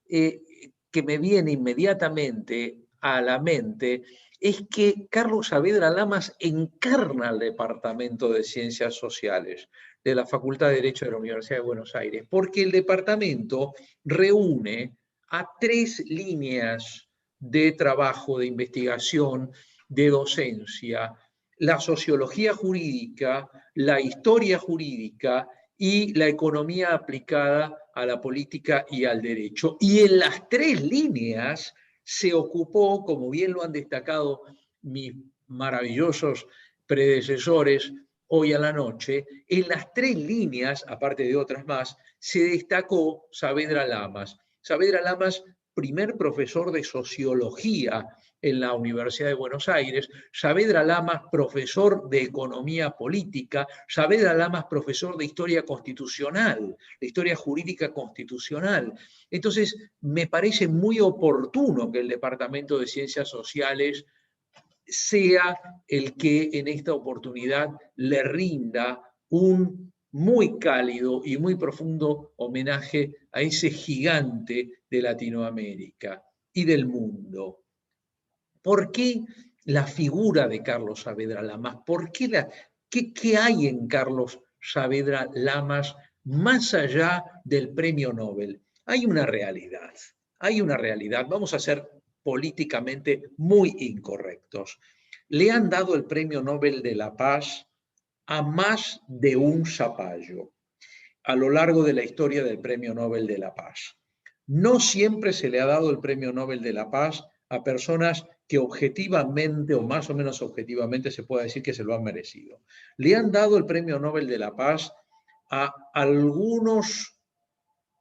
K: que me viene inmediatamente a la mente es que Carlos Saavedra Lamas encarna el Departamento de Ciencias Sociales de la Facultad de Derecho de la Universidad de Buenos Aires, porque el departamento reúne a 3 líneas de trabajo, de investigación, de docencia: la sociología jurídica, la historia jurídica y la economía aplicada a la política y al derecho. Y en las 3 líneas se ocupó, como bien lo han destacado mis maravillosos predecesores hoy a la noche, en las 3 líneas, aparte de otras más, se destacó Saavedra Lamas. Saavedra Lamas, primer profesor de sociología en la Universidad de Buenos Aires; Saavedra Lamas, profesor de economía política; Saavedra Lamas, profesor de historia constitucional, de historia jurídica constitucional. Entonces, me parece muy oportuno que el Departamento de Ciencias Sociales sea el que en esta oportunidad le rinda un muy cálido y muy profundo homenaje a ese gigante de Latinoamérica y del mundo. ¿Por qué la figura de Carlos Saavedra Lamas? ¿Por qué qué hay en Carlos Saavedra Lamas más allá del premio Nobel? Hay una realidad, vamos a ser políticamente muy incorrectos. Le han dado el premio Nobel de la Paz a más de un zapallo a lo largo de la historia del premio Nobel de la Paz. No siempre se le ha dado el premio Nobel de la Paz a personas que objetivamente, o más o menos objetivamente, se puede decir que se lo han merecido. Le han dado el premio Nobel de la Paz a algunos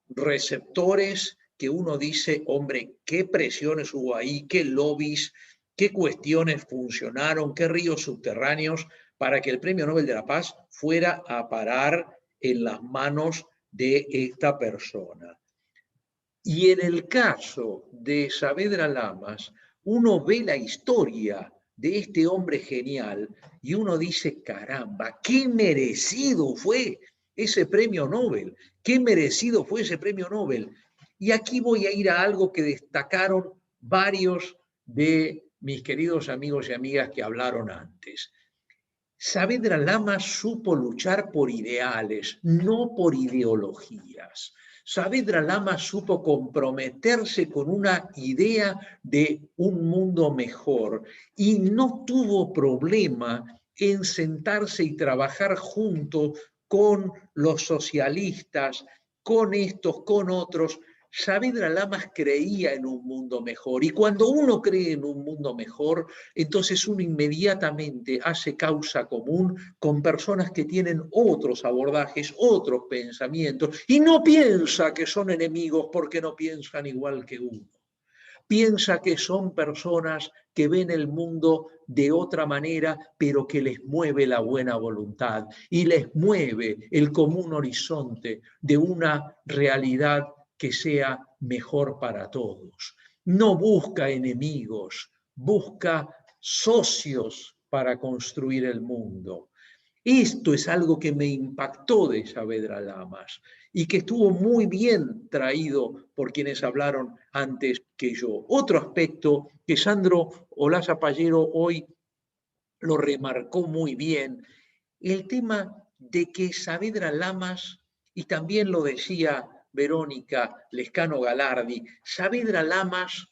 K: receptores que uno dice: hombre, qué presiones hubo ahí, qué lobbies, qué cuestiones funcionaron, qué ríos subterráneos para que el premio Nobel de la Paz fuera a parar en las manos de esta persona. Y en el caso de Saavedra Lamas, uno ve la historia de este hombre genial y uno dice: caramba, qué merecido fue ese premio Nobel, qué merecido fue ese premio Nobel. Y aquí voy a ir a algo que destacaron varios de mis queridos amigos y amigas que hablaron antes.
L: Saavedra Lamas supo luchar por ideales, no por ideologías. Saavedra Lamas supo comprometerse con una idea de un mundo mejor y no tuvo problema en sentarse y trabajar junto con los socialistas, con estos, con otros. Saavedra Lamas creía en un mundo mejor, y cuando uno cree en un mundo mejor, entonces uno inmediatamente hace causa común con personas que tienen otros abordajes, otros pensamientos, y no piensa que son enemigos porque no piensan igual que uno. Piensa que son personas que ven el mundo de otra manera, pero que les mueve la buena voluntad y les mueve el común horizonte de una realidad que sea mejor para todos. No busca enemigos, busca socios para construir el mundo. Esto es algo que me impactó de Saavedra Lamas y que estuvo muy bien traído por quienes hablaron antes que yo. Otro aspecto que Sandro Olaza Pallero hoy lo remarcó muy bien, el tema de que Saavedra Lamas, y también lo decía Verónica Lescano Galardi, Saavedra Lamas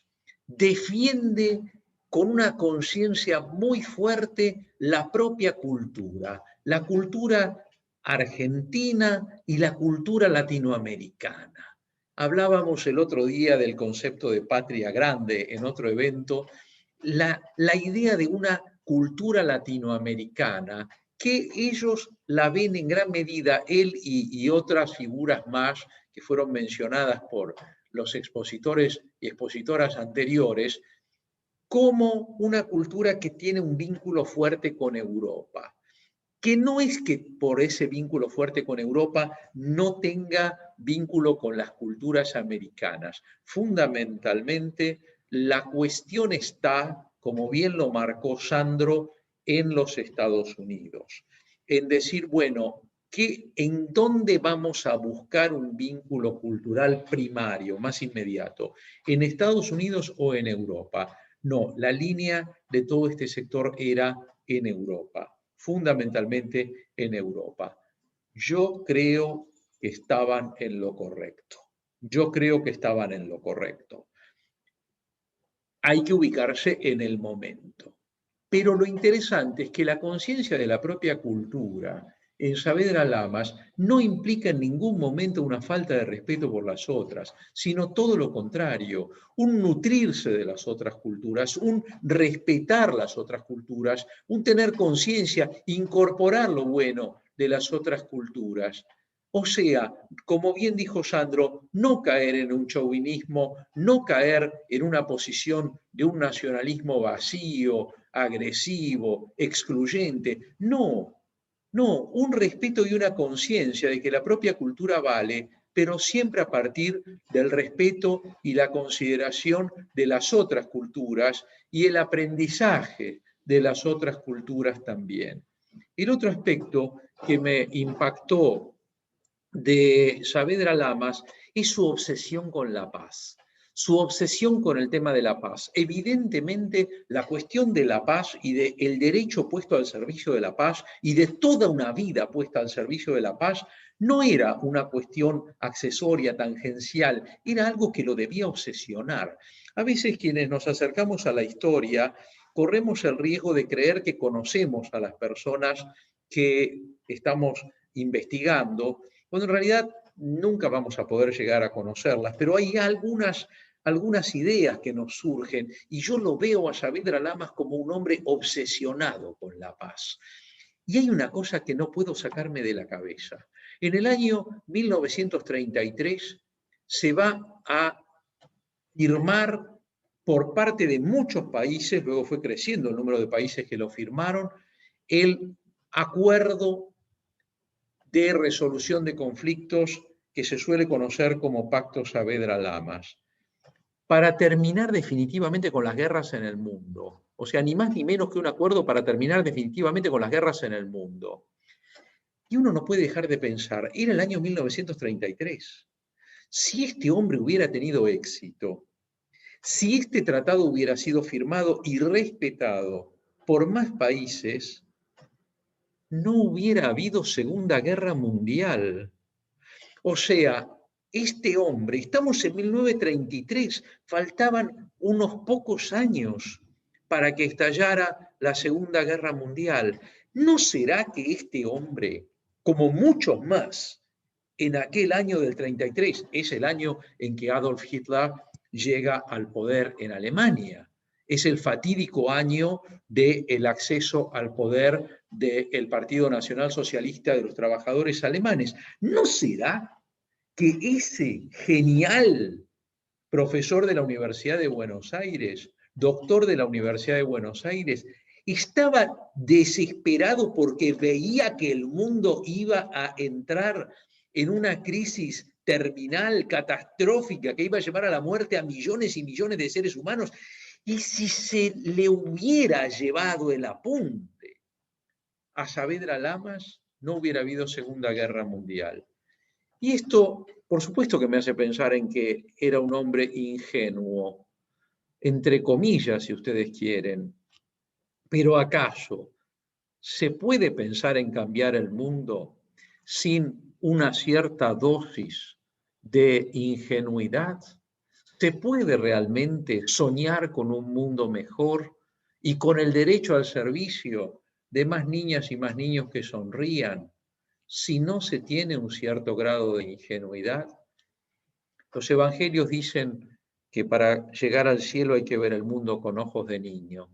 L: defiende con una conciencia muy fuerte la propia cultura, la cultura argentina y la cultura latinoamericana. Hablábamos el otro día del concepto de patria grande en otro evento, la idea de una cultura latinoamericana que ellos la ven en gran medida, él y otras figuras más que fueron mencionadas por los expositores y expositoras anteriores, como una cultura que tiene un vínculo fuerte con Europa, que no es que por ese vínculo fuerte con Europa no tenga vínculo con las culturas americanas. Fundamentalmente, la cuestión está, como bien lo marcó Sandro, en los Estados Unidos. En decir, bueno, ¿en dónde vamos a buscar un vínculo cultural primario, más inmediato? ¿En Estados Unidos o en Europa? No, la línea de todo este sector era en Europa, fundamentalmente en Europa. Yo creo que estaban en lo correcto. Yo creo que estaban en lo correcto. Hay que ubicarse en el momento. Pero lo interesante es que la conciencia de la propia cultura en Saavedra Lamas no implica en ningún momento una falta de respeto por las otras, sino todo lo contrario, un nutrirse de las otras culturas, un respetar las otras culturas, un tener conciencia, incorporar lo bueno de las otras culturas. O sea, como bien dijo Sandro, no caer en un chauvinismo, no caer en una posición de un nacionalismo vacío, agresivo, excluyente. No, un respeto y una conciencia de que la propia cultura vale, pero siempre a partir del respeto y la consideración de las otras culturas y el aprendizaje de las otras culturas también. El otro aspecto que me impactó de Saavedra Lamas es su obsesión con la paz, su obsesión con el tema de la paz. Evidentemente, la cuestión de la paz y del derecho puesto al servicio de la paz y de toda una vida puesta al servicio de la paz no era una cuestión accesoria, tangencial, era algo que lo debía obsesionar. A veces quienes nos acercamos a la historia corremos el riesgo de creer que conocemos a las personas que estamos investigando, cuando en realidad nunca vamos a poder llegar a conocerlas, pero hay algunas ideas que nos surgen, y yo lo veo a Saavedra Lamas como un hombre obsesionado con la paz. Y hay una cosa que no puedo sacarme de la cabeza. En el año 1933 se va a firmar por parte de muchos países, luego fue creciendo el número de países que lo firmaron, el acuerdo de resolución de conflictos que se suele conocer como Pacto Saavedra Lamas, para terminar definitivamente con las guerras en el mundo. O sea, ni más ni menos que un acuerdo para terminar definitivamente con las guerras en el mundo. Y uno no puede dejar de pensar, era el año 1933. Si este hombre hubiera tenido éxito, si este tratado hubiera sido firmado y respetado por más países, no hubiera habido Segunda Guerra Mundial. O sea, este hombre, estamos en 1933, faltaban unos pocos años para que estallara la Segunda Guerra Mundial. ¿No será que este hombre, como muchos más, en aquel año del 33, es el año en que Adolf Hitler llega al poder en Alemania? Es el fatídico año del acceso al poder del Partido Nacional Socialista de los Trabajadores Alemanes. ¿No será que ese genial profesor de la Universidad de Buenos Aires, doctor de la Universidad de Buenos Aires, estaba desesperado porque veía que el mundo iba a entrar en una crisis terminal, catastrófica, que iba a llevar a la muerte a millones y millones de seres humanos? Y si se le hubiera llevado el apunte a Saavedra Lamas, no hubiera habido Segunda Guerra Mundial. Y esto, por supuesto que me hace pensar en que era un hombre ingenuo, entre comillas, si ustedes quieren. Pero ¿acaso se puede pensar en cambiar el mundo sin una cierta dosis de ingenuidad? ¿Se puede realmente soñar con un mundo mejor y con el derecho al servicio de más niñas y más niños que sonrían si no se tiene un cierto grado de ingenuidad? Los evangelios dicen que para llegar al cielo hay que ver el mundo con ojos de niño.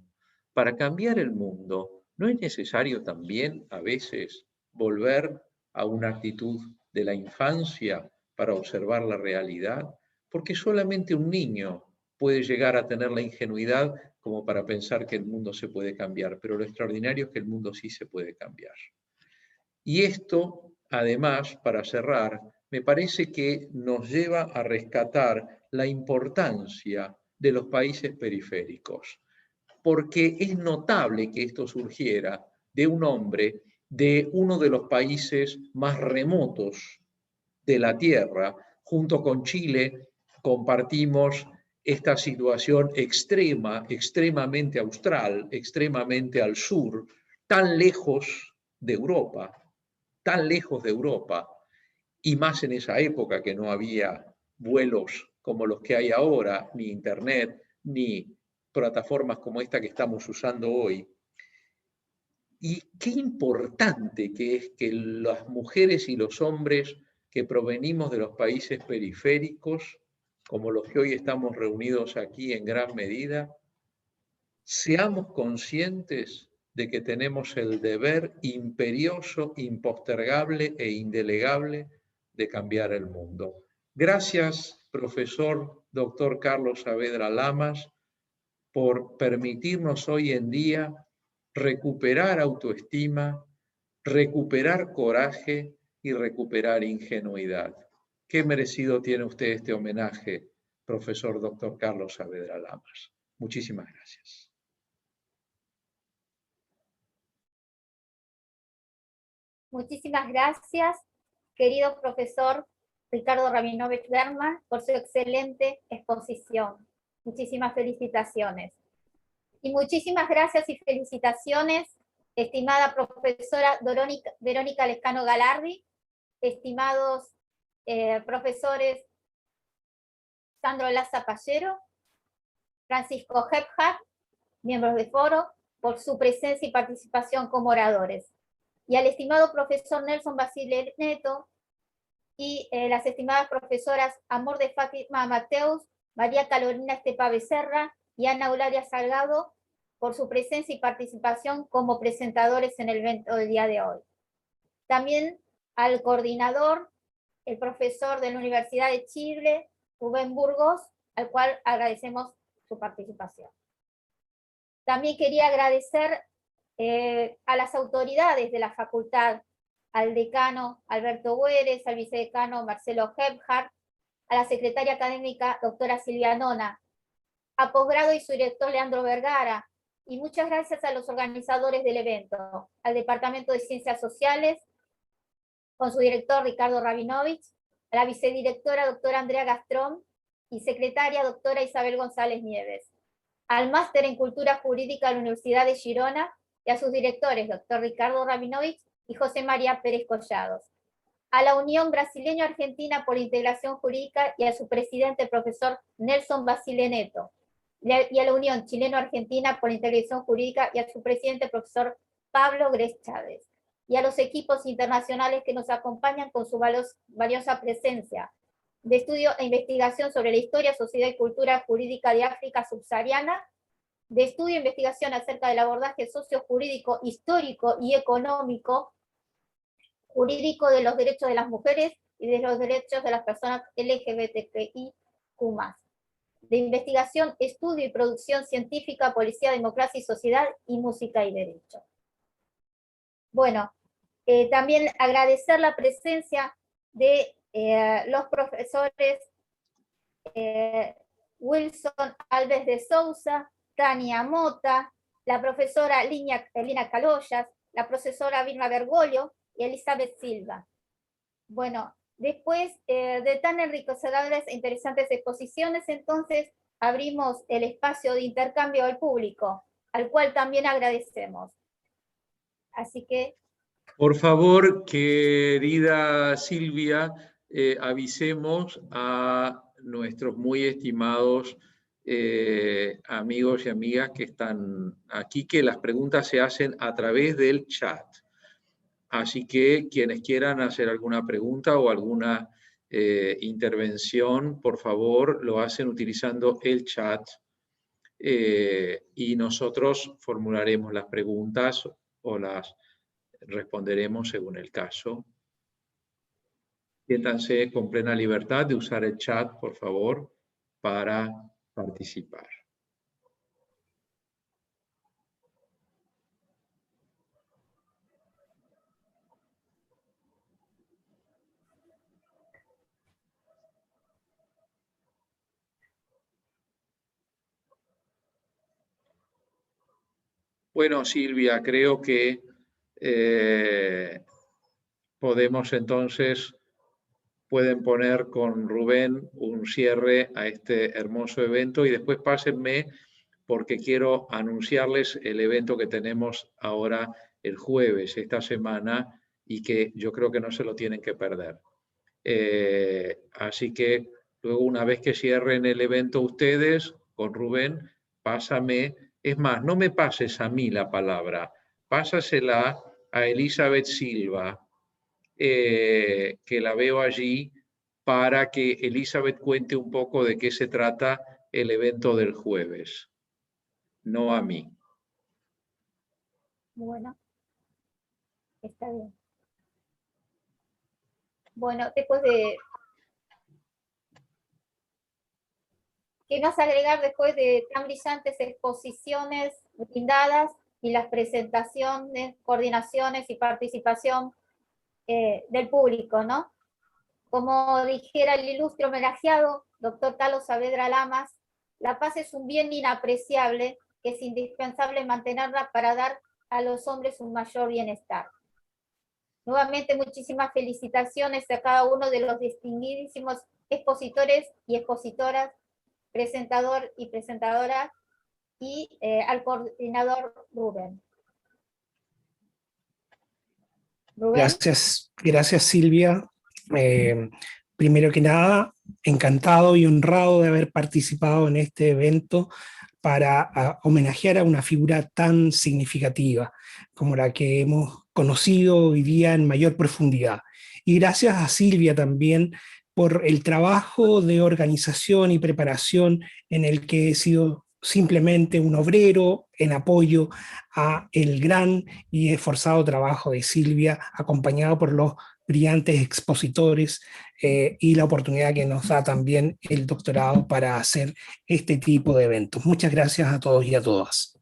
L: Para cambiar el mundo, ¿no es necesario también a veces volver a una actitud de la infancia para observar la realidad? Porque solamente un niño puede llegar a tener la ingenuidad como para pensar que el mundo se puede cambiar, pero lo extraordinario es que el mundo sí se puede cambiar. Y esto, además, para cerrar, me parece que nos lleva a rescatar la importancia de los países periféricos, porque es notable que esto surgiera de un hombre de uno de los países más remotos de la Tierra. Junto con Chile compartimos esta situación extrema, extremadamente austral, extremadamente al sur, tan lejos de Europa, y más en esa época que no había vuelos como los que hay ahora, ni internet, ni plataformas como esta que estamos usando hoy. Y qué importante que es que las mujeres y los hombres que provenimos de los países periféricos, como los que hoy estamos reunidos aquí en gran medida, seamos conscientes de que tenemos el deber imperioso, impostergable e indelegable de cambiar el mundo. Gracias, profesor Dr. Carlos Saavedra Lamas, por permitirnos hoy en día recuperar autoestima, recuperar coraje y recuperar ingenuidad. Qué merecido tiene usted este homenaje, profesor Dr. Carlos Saavedra Lamas. Muchísimas gracias.
I: Muchísimas gracias, querido profesor Ricardo Rabinovich Berman, por su excelente exposición. Muchísimas felicitaciones. Y muchísimas gracias y felicitaciones, estimada profesora Verónica Lescano Galardi, estimados profesores Sandro Laza Pallero, Francisco Gebhardt, miembros del foro, por su presencia y participación como oradores. Y al estimado profesor Nelson Basile Neto y las estimadas profesoras Amor de Fátima Mateus, María Carolina Estepa Becerra y Ana Eulalia Salgado por su presencia y participación como presentadores en el evento del día de hoy. También al coordinador, el profesor de la Universidad de Chile, Rubén Burgos, al cual agradecemos su participación. También quería agradecer a las autoridades de la facultad, al decano Alberto Güeres, al vicedecano Marcelo Gebhardt, a la secretaria académica doctora Silvia Nona, a posgrado y su director Leandro Vergara, y muchas gracias a los organizadores del evento, al Departamento de Ciencias Sociales, con su director Ricardo Rabinovich, a la vicedirectora doctora Andrea Gastrón y secretaria doctora Isabel González Nieves, al máster en Cultura Jurídica de la Universidad de Girona y a sus directores, doctor Ricardo Rabinovich y José María Pérez Collados. A la Unión Brasileño-Argentina por la Integración Jurídica y a su presidente, profesor Nelson Basile Neto. Y a la Unión Chileno-Argentina por la Integración Jurídica y a su presidente, profesor Pablo Gres Chávez. Y a los equipos internacionales que nos acompañan con su valiosa presencia de estudio e investigación sobre la historia, sociedad y cultura jurídica de África subsahariana, de estudio e investigación acerca del abordaje sociojurídico, histórico y económico, jurídico de los derechos de las mujeres y de los derechos de las personas LGBTQIQ+, de investigación, estudio y producción científica, policía, democracia y sociedad, y música y derecho. Bueno, también agradecer la presencia de los profesores Wilson Alves de Souza, Tania Mota, la profesora Lina Caloyas, la profesora Vilma Bergoglio y Elizabeth Silva. Bueno, después de tan enriquecedoras e interesantes exposiciones, entonces abrimos el espacio de intercambio al público, al cual también agradecemos. Así que...
L: Por favor, querida Silvia, avisemos a nuestros muy estimados amigos y amigas que están aquí que las preguntas se hacen a través del chat. Así que quienes quieran hacer alguna pregunta o alguna intervención, por favor, lo hacen utilizando el chat y nosotros formularemos las preguntas o las responderemos según el caso. Siéntanse con plena libertad de usar el chat, por favor, para participar. Bueno, Silvia, creo que podemos entonces, pueden poner con Rubén un cierre a este hermoso evento y después pásenme porque quiero anunciarles el evento que tenemos ahora el jueves, esta semana, y que yo creo que no se lo tienen que perder. Así que luego, una vez que cierren el evento ustedes, con Rubén, pásame, es más, no me pases a mí la palabra, pásasela a Elizabeth Silva, que la veo allí, para que Elizabeth cuente un poco de qué se trata el evento del jueves, no a mí.
I: Bueno, está bien. Bueno, después de... ¿Qué más agregar después de tan brillantes exposiciones brindadas y las presentaciones, coordinaciones y participación del público, ¿no? Como dijera el ilustre homenajeado, doctor Carlos Saavedra Lamas, la paz es un bien inapreciable que es indispensable mantenerla para dar a los hombres un mayor bienestar. Nuevamente, muchísimas felicitaciones a cada uno de los distinguidísimos expositores y expositoras, presentador y presentadora, y al coordinador Rubén.
B: Gracias Silvia. Primero que nada, encantado y honrado de haber participado en este evento para homenajear a una figura tan significativa como la que hemos conocido hoy día en mayor profundidad. Y gracias a Silvia también por el trabajo de organización y preparación en el que he sido simplemente un obrero en apoyo a el gran y esforzado trabajo de Silvia, acompañado por los brillantes expositores y la oportunidad que nos da también el doctorado para hacer este tipo de eventos. Muchas gracias a todos y a todas.